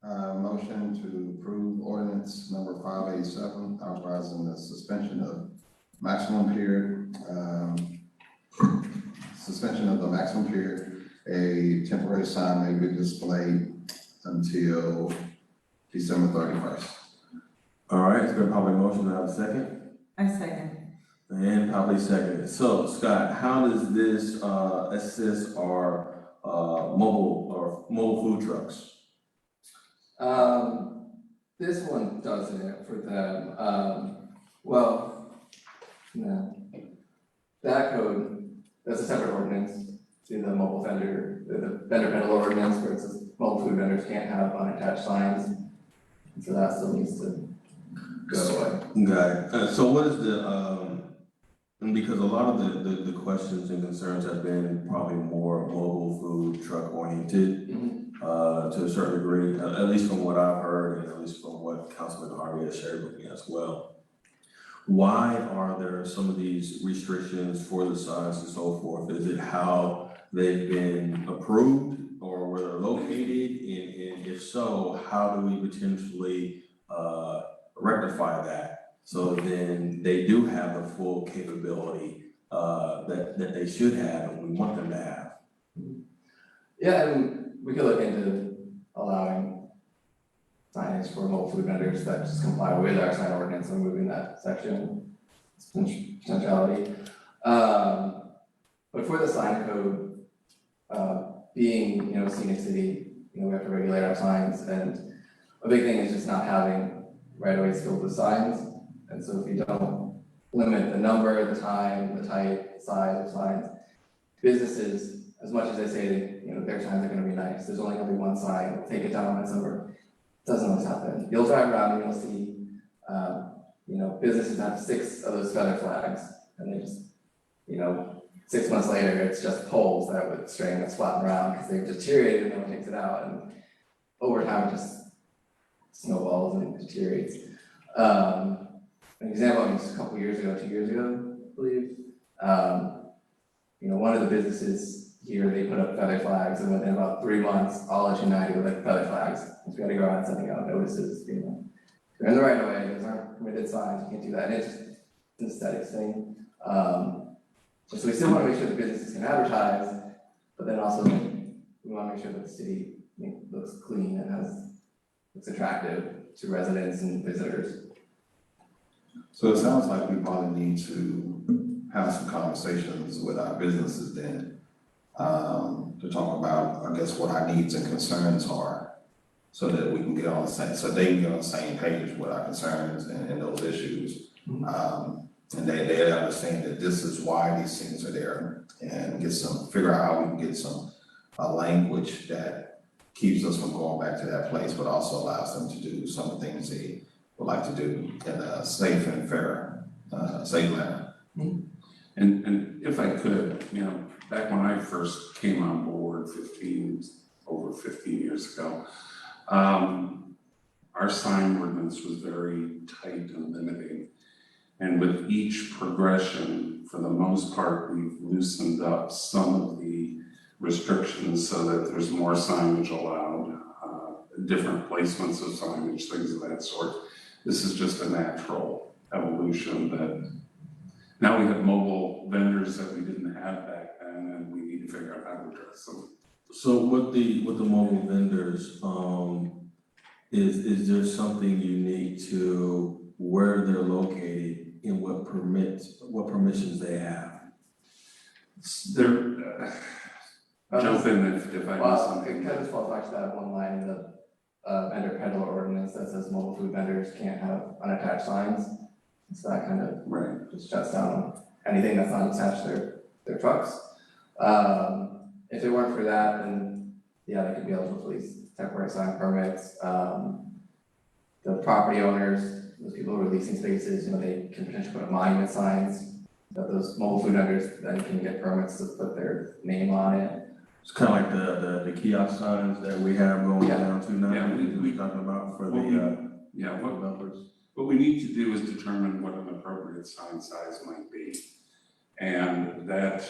Motion to approve ordinance number 587, authorizing the suspension of maximum period, a temporary sign may be displayed until December 31st. All right, it's been probably motion, to have a second? I second. And probably second. So Scott, how does this assist our mobile food trucks? This one doesn't for them, well, no. That code, that's a separate ordinance to the mobile vendor, the vendor pedal ordinance where it says mobile food vendors can't have unattached signs. And so that still needs to go away. Got it. So what is and because a lot of the questions and concerns have been probably more mobile food truck oriented, to a certain degree, at least from what I've heard and at least from what Councilman Harvey has shared with me as well. Why are there some of these restrictions for the signs and so forth? Is it how they've been approved or where they're located? And if so, how do we potentially rectify that? So then they do have the full capability that they should have and we want them to have. Yeah, and we could look into allowing signage for mobile food vendors that just comply with our sign ordinance and moving that section, potentiality. But for the sign code, being, scenic city, we have to regulate our signs, and a big thing is just not having right-of-ways filled with signs. And so if you don't limit the number, the time, the type, the size of signs, businesses, as much as they say, their signs are gonna be nice, there's only gonna be one sign, take it down when it's over. Doesn't always happen. You'll drive around and you'll see, businesses have 6 of those feather flags, and they just, 6 months later, it's just poles that with string that's flapping around because they've deteriorated and no one takes it out, and over time it just snowballs and deteriorates. An example, just a couple years ago, 2 years ago, I believe, one of the businesses here, they put up feather flags, and within about 3 months, all of United with feather flags. We gotta go out and sending out notices, you're in the right of way, those aren't permitted signs, you can't do that, and it's just an aesthetics thing. So we still wanna make sure the businesses can advertise, but then also we wanna make sure that the city looks clean and looks attractive to residents and visitors. So it sounds like we probably need to have some conversations with our businesses then, to talk about, I guess, what our needs and concerns are, so that we can get on the same, so they can get on the same page with our concerns and those issues. And they understand that this is why these things are there, and figure out how we can get some language that keeps us from going back to that place, but also allows them to do some of the things they would like to do in a safe and fair, safe manner. And if I could, back when I first came on board over 15 years ago, our sign ordinance was very tight and limiting. And with each progression, for the most part, we've loosened up some of the restrictions so that there's more signage allowed, different placements of signage, things of that sort. This is just a natural evolution that now we have mobile vendors that we didn't have back then, and we need to figure out how to address them. So with the mobile vendors, is there something unique to where they're located and what permissions they have? Jump in if I miss something. It kind of falls back to that one line in the vendor peddler ordinance that says mobile food vendors can't have unattached signs. So that kind of Right. just shuts down anything that's not attached to their trucks. If it weren't for that, then yeah, they could be eligible for these temporary sign permits. The property owners, those people who are leasing spaces, they can potentially put up monument signs that those mobile food vendors then can get permits to put their name on it. It's kind of like the kiosk signs that we have going Yeah. down to now, Yeah, we talking about for Well, the, Yeah, developers. what we need to do is determine what an appropriate sign size might be. And that,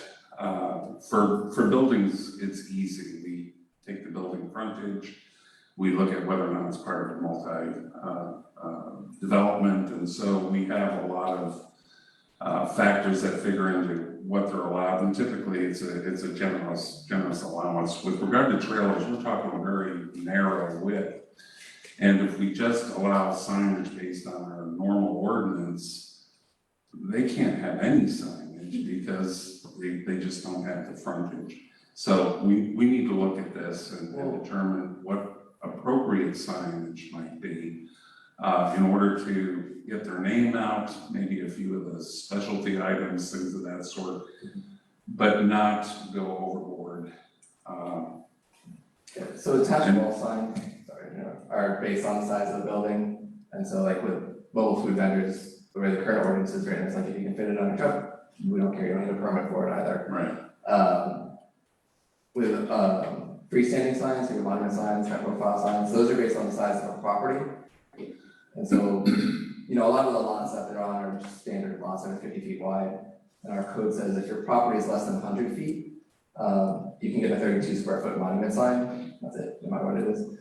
for buildings, it's easy. We take the building frontage, we look at whether or not it's part of a development, and so we have a lot of factors that figure into what they're allowed, and typically it's a generous allowance. With regard to trailers, we're talking a very narrow width. And if we just allow signage based on our normal ordinance, they can't have any signage because they just don't have the frontage. So we need to look at this and determine what appropriate signage might be in order to get their name out, maybe a few of the specialty items, things of that sort, but not go overboard. Yeah, so attached wall signs, are based on the size of the building, and so like with mobile food vendors, the way the current ordinance is written, it's like if you can fit it on a truck, we don't care, you don't need a permit for it either. Right. With freestanding signs, your monument signs, high profile signs, those are based on the size of a property. And so, a lot of the lots that they're on are just standard lots that are 50 feet wide. And our code says if your property is less than 100 feet, you can get a 32 square foot monument sign. That's it, no matter what it is.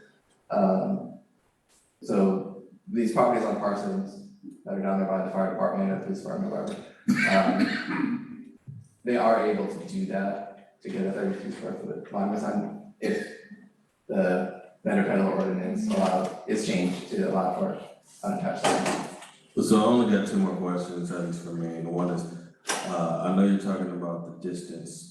So these properties on Parsons that are down there by the fire department or the police department, whatever, they are able to do that to get a 32 square foot monument sign if the vendor peddler ordinance is changed to allow for unattached signs. So I only got two more questions, at least for me, and one is, I know you're talking about the distance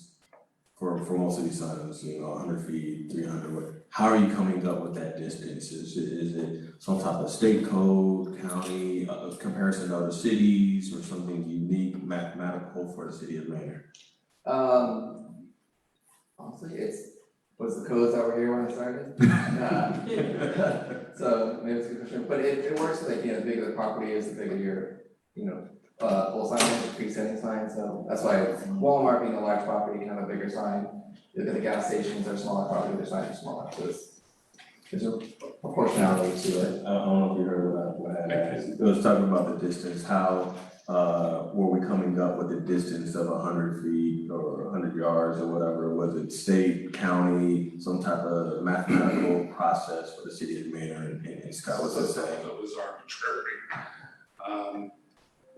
for most of these signs, 100 feet, 300, what, how are you coming up with that distance? Is it some type of state code, county, comparison to other cities, or something unique, mathematical for the city of Maynard? Honestly, was the codes that were here when I started? So maybe it's a good question, but it works like, the bigger the property is, the bigger your, full signage, freestanding sign, so that's why Walmart being a large property can have a bigger sign. You look at the gas stations, they're smaller property, their signs are smaller, so there's a proportionality to it. I don't know if you heard what I asked. It was talking about the distance, how were we coming up with the distance of 100 feet or 100 yards or whatever? Was it state, county, some type of mathematical process for the city of Maynard and Scott, what's that saying? It was arbitrary.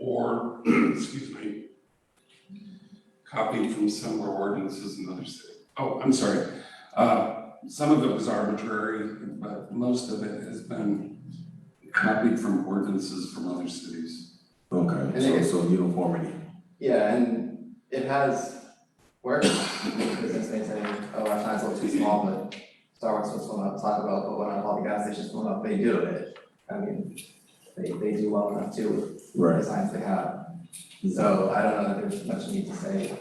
Or, excuse me, copied from similar ordinances in other cities. Oh, I'm sorry. Some of it was arbitrary, but most of it has been copied from ordinances from other cities. Okay, so uniformity. Yeah, and it has worked. Business may say, oh, our sign's a little too small, but Starbucks was going up, Taco Bell put one up, all the gas stations going up, they do it. I mean, they do well enough too with the signs they have. So I don't know that there's much need to say,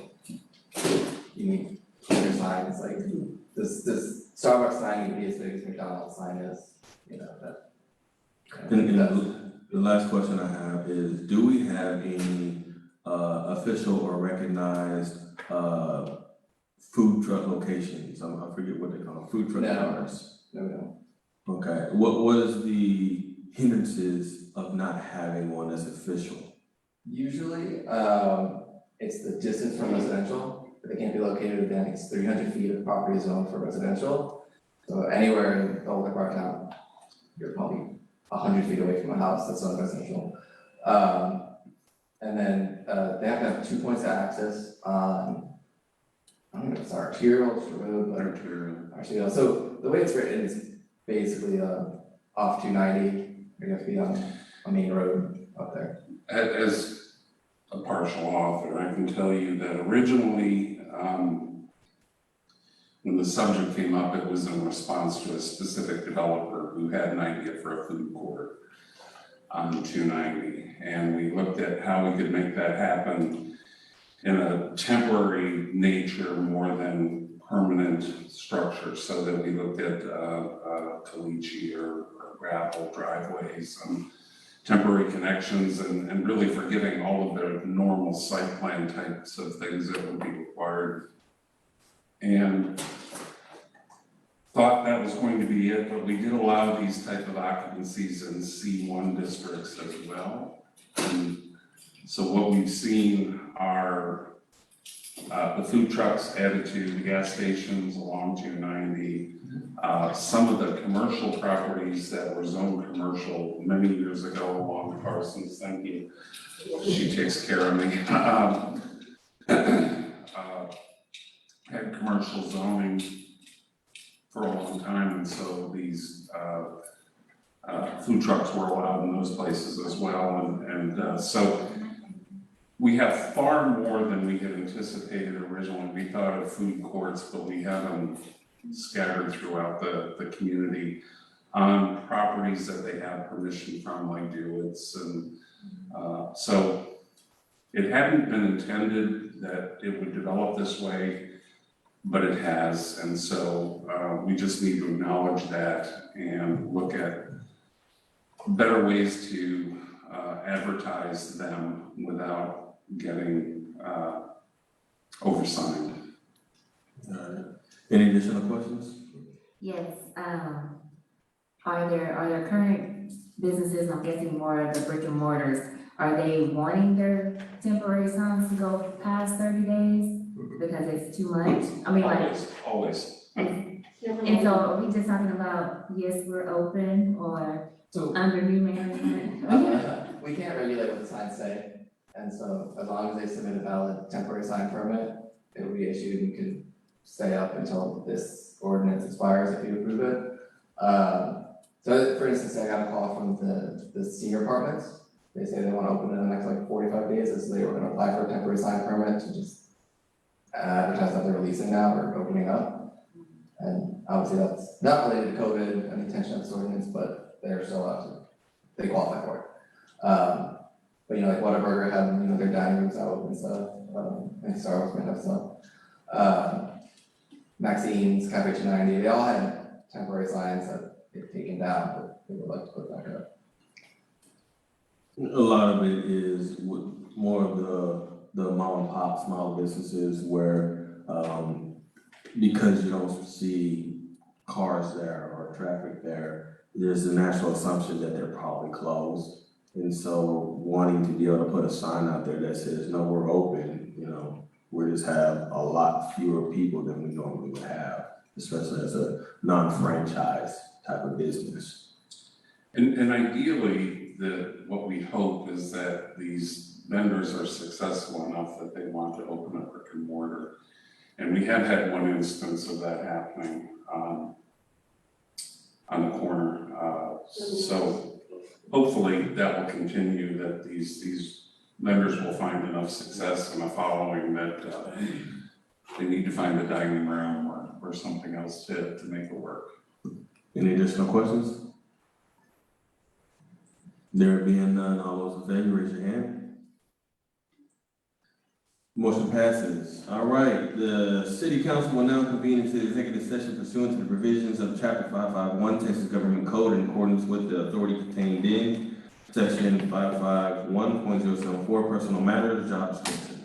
you need bigger signs, like this Starbucks sign can be as big as McDonald's sign is, that. And the last question I have is, do we have any official or recognized food truck locations? I forget what they call them, food truck owners. No. Okay, what is the hindrances of not having one that's official? Usually, it's the distance from residential. They can't be located within, 300 feet of property zone for residential. So anywhere in the older part of town, you're probably 100 feet away from a house that's not residential. And then they have to have 2 points of access on, I don't know if it's arterial, it's the road, but arterial. So the way it's written is basically off 290, you have to be on a main road up there. As a partial author, I can tell you that originally, when the subject came up, it was in response to a specific developer who had an idea for a food court on 290. And we looked at how we could make that happen in a temporary nature more than permanent structure, so that we looked at caliche or gravel driveways and temporary connections and really forgiving all of the normal site plan types of things that would be required. And thought that was going to be it, but we did allow these type of occupancies in C1 districts as well. And so what we've seen are the food trucks added to the gas stations along 290. Some of the commercial properties that were zoned commercial many years ago along Parsons, thank you. She takes care of me. Had commercial zoning for a long time, and so these food trucks were allowed in those places as well, and so we have far more than we had anticipated originally. We thought of food courts, but we have them scattered throughout the community on properties that they have permission from, like Deerwoods, and so it hadn't been intended that it would develop this way, but it has, and so we just need to acknowledge that and look at better ways to advertise them without getting oversigned. Any additional questions? Yes, are there current businesses, I'm guessing more of the brick and mortars, are they wanting their temporary signs to go past 30 days? Because it's too much? I mean, like, Always. and so are we just talking about, yes, we're open, or So, under new management? we can't regulate what the signs say, and so as long as they submit a valid temporary sign permit, it will be issued and can stay up until this ordinance expires if you approve it. So for instance, I got a call from the senior apartments. They say they want to open in the next like 45 days, and so they were gonna apply for a temporary sign permit to just advertise that they're releasing now or opening up. And obviously that's not related to COVID and the intention of this ordinance, but they're still allowed to, they qualify for it. But you know, like Whataburger had, you know, their dining rooms out and stuff, and Starbucks might have some. Maxine's, Cafe 290, they all had temporary signs that they've taken down, but they would like to put back up. A lot of it is more of the mom and pop small businesses where, because you don't see cars there or traffic there, there's a natural assumption that they're probably closed. And so wanting to be able to put a sign out there that says, no, we're open, you know, we just have a lot fewer people than we normally would have, especially as a non-franchise type of business. And ideally, what we hope is that these vendors are successful enough that they want to open a brick and mortar. And we have had one instance of that happening on the corner. So hopefully that will continue, that these vendors will find enough success and a following that they need to find a dining room or something else to make it work. Any additional questions? There being none, all those in favor, raise your hand. Motion passes. All right, the city council will now convene into executive session pursuant to the provisions of chapter 551 Texas Government Code in accordance with the authority contained in section 551.074 personal matters, job description.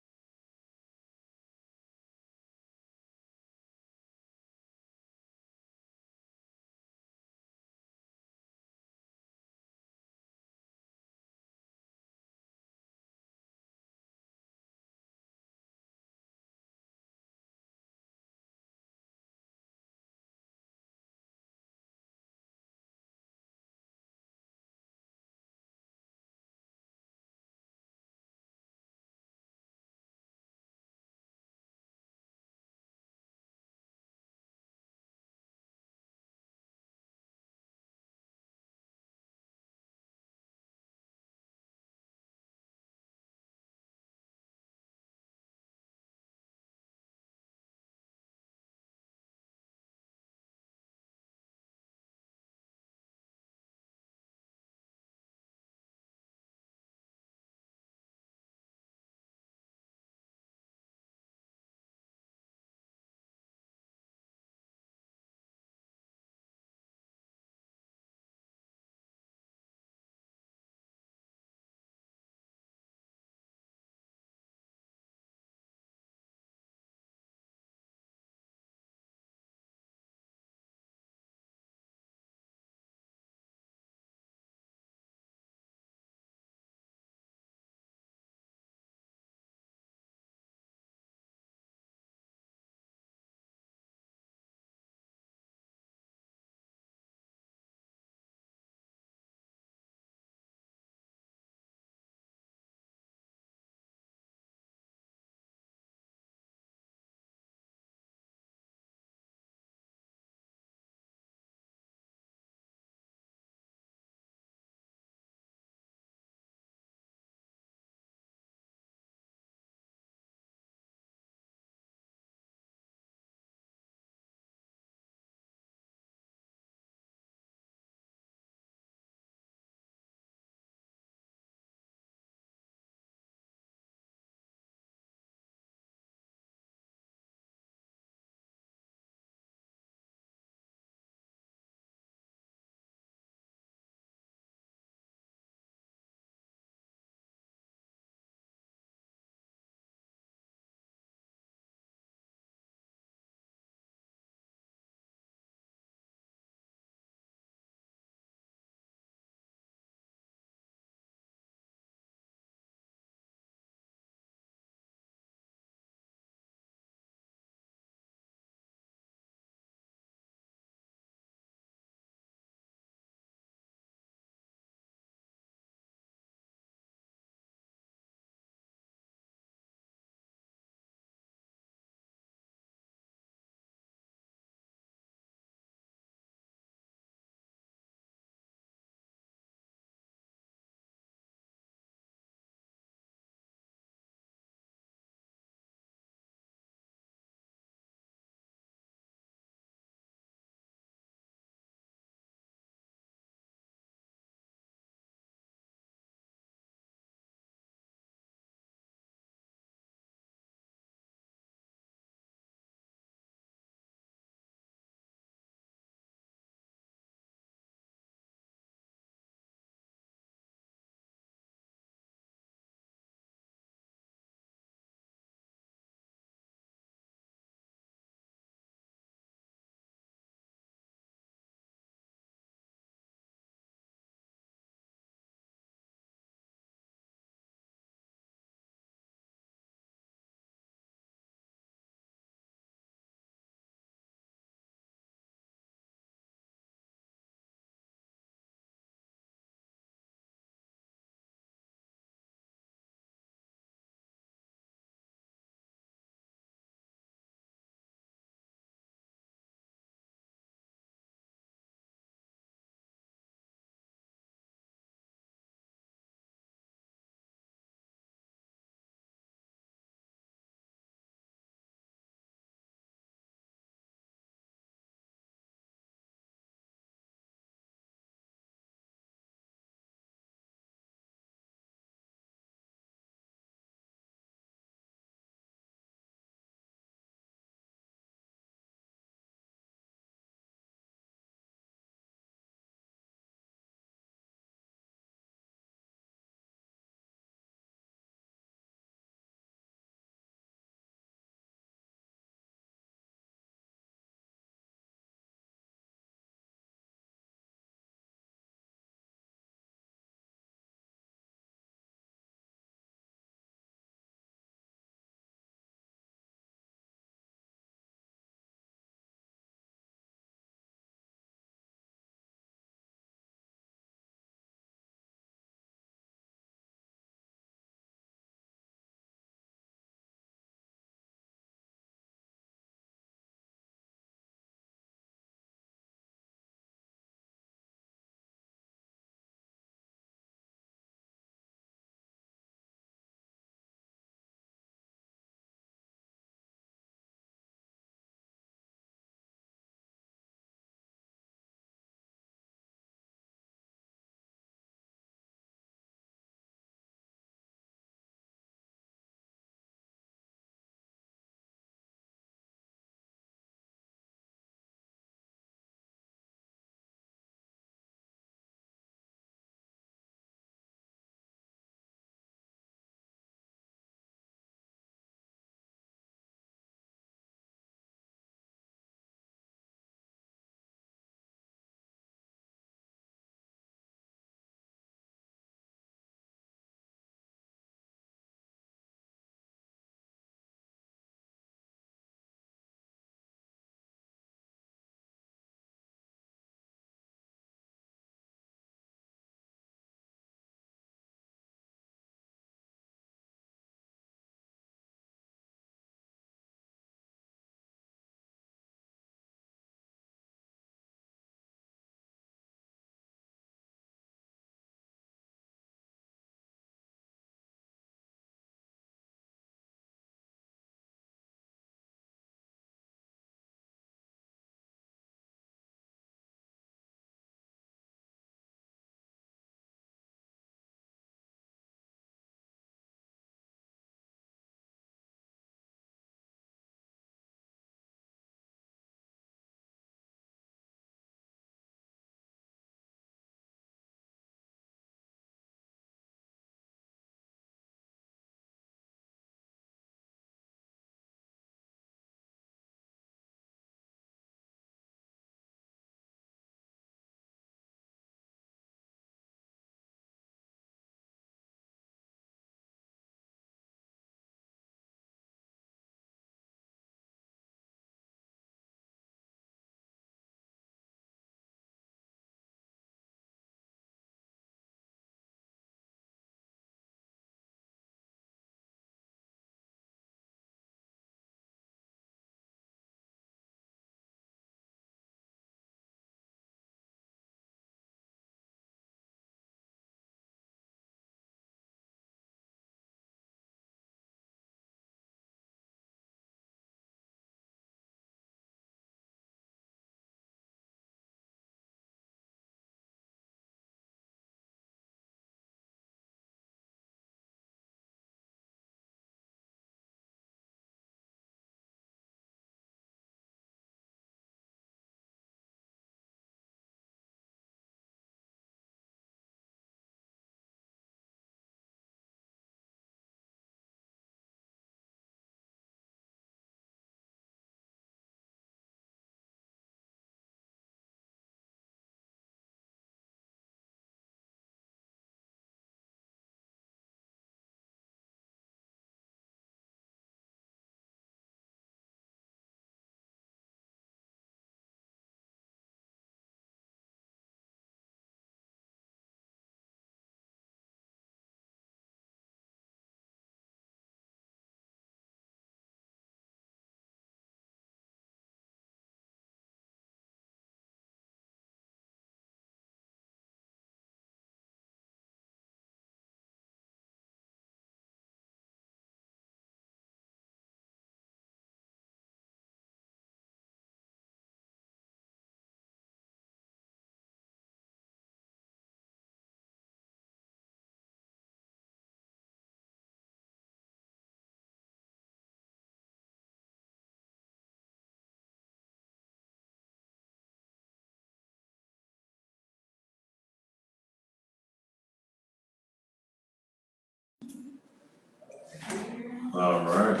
All right.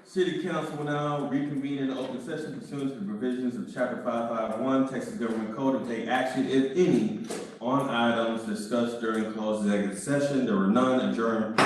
City Council will now reconvene in open session pursuant to the provisions of Chapter 551 Texas Government Code to take action, if any, on items discussed during closed executive session. There were none. Adjourned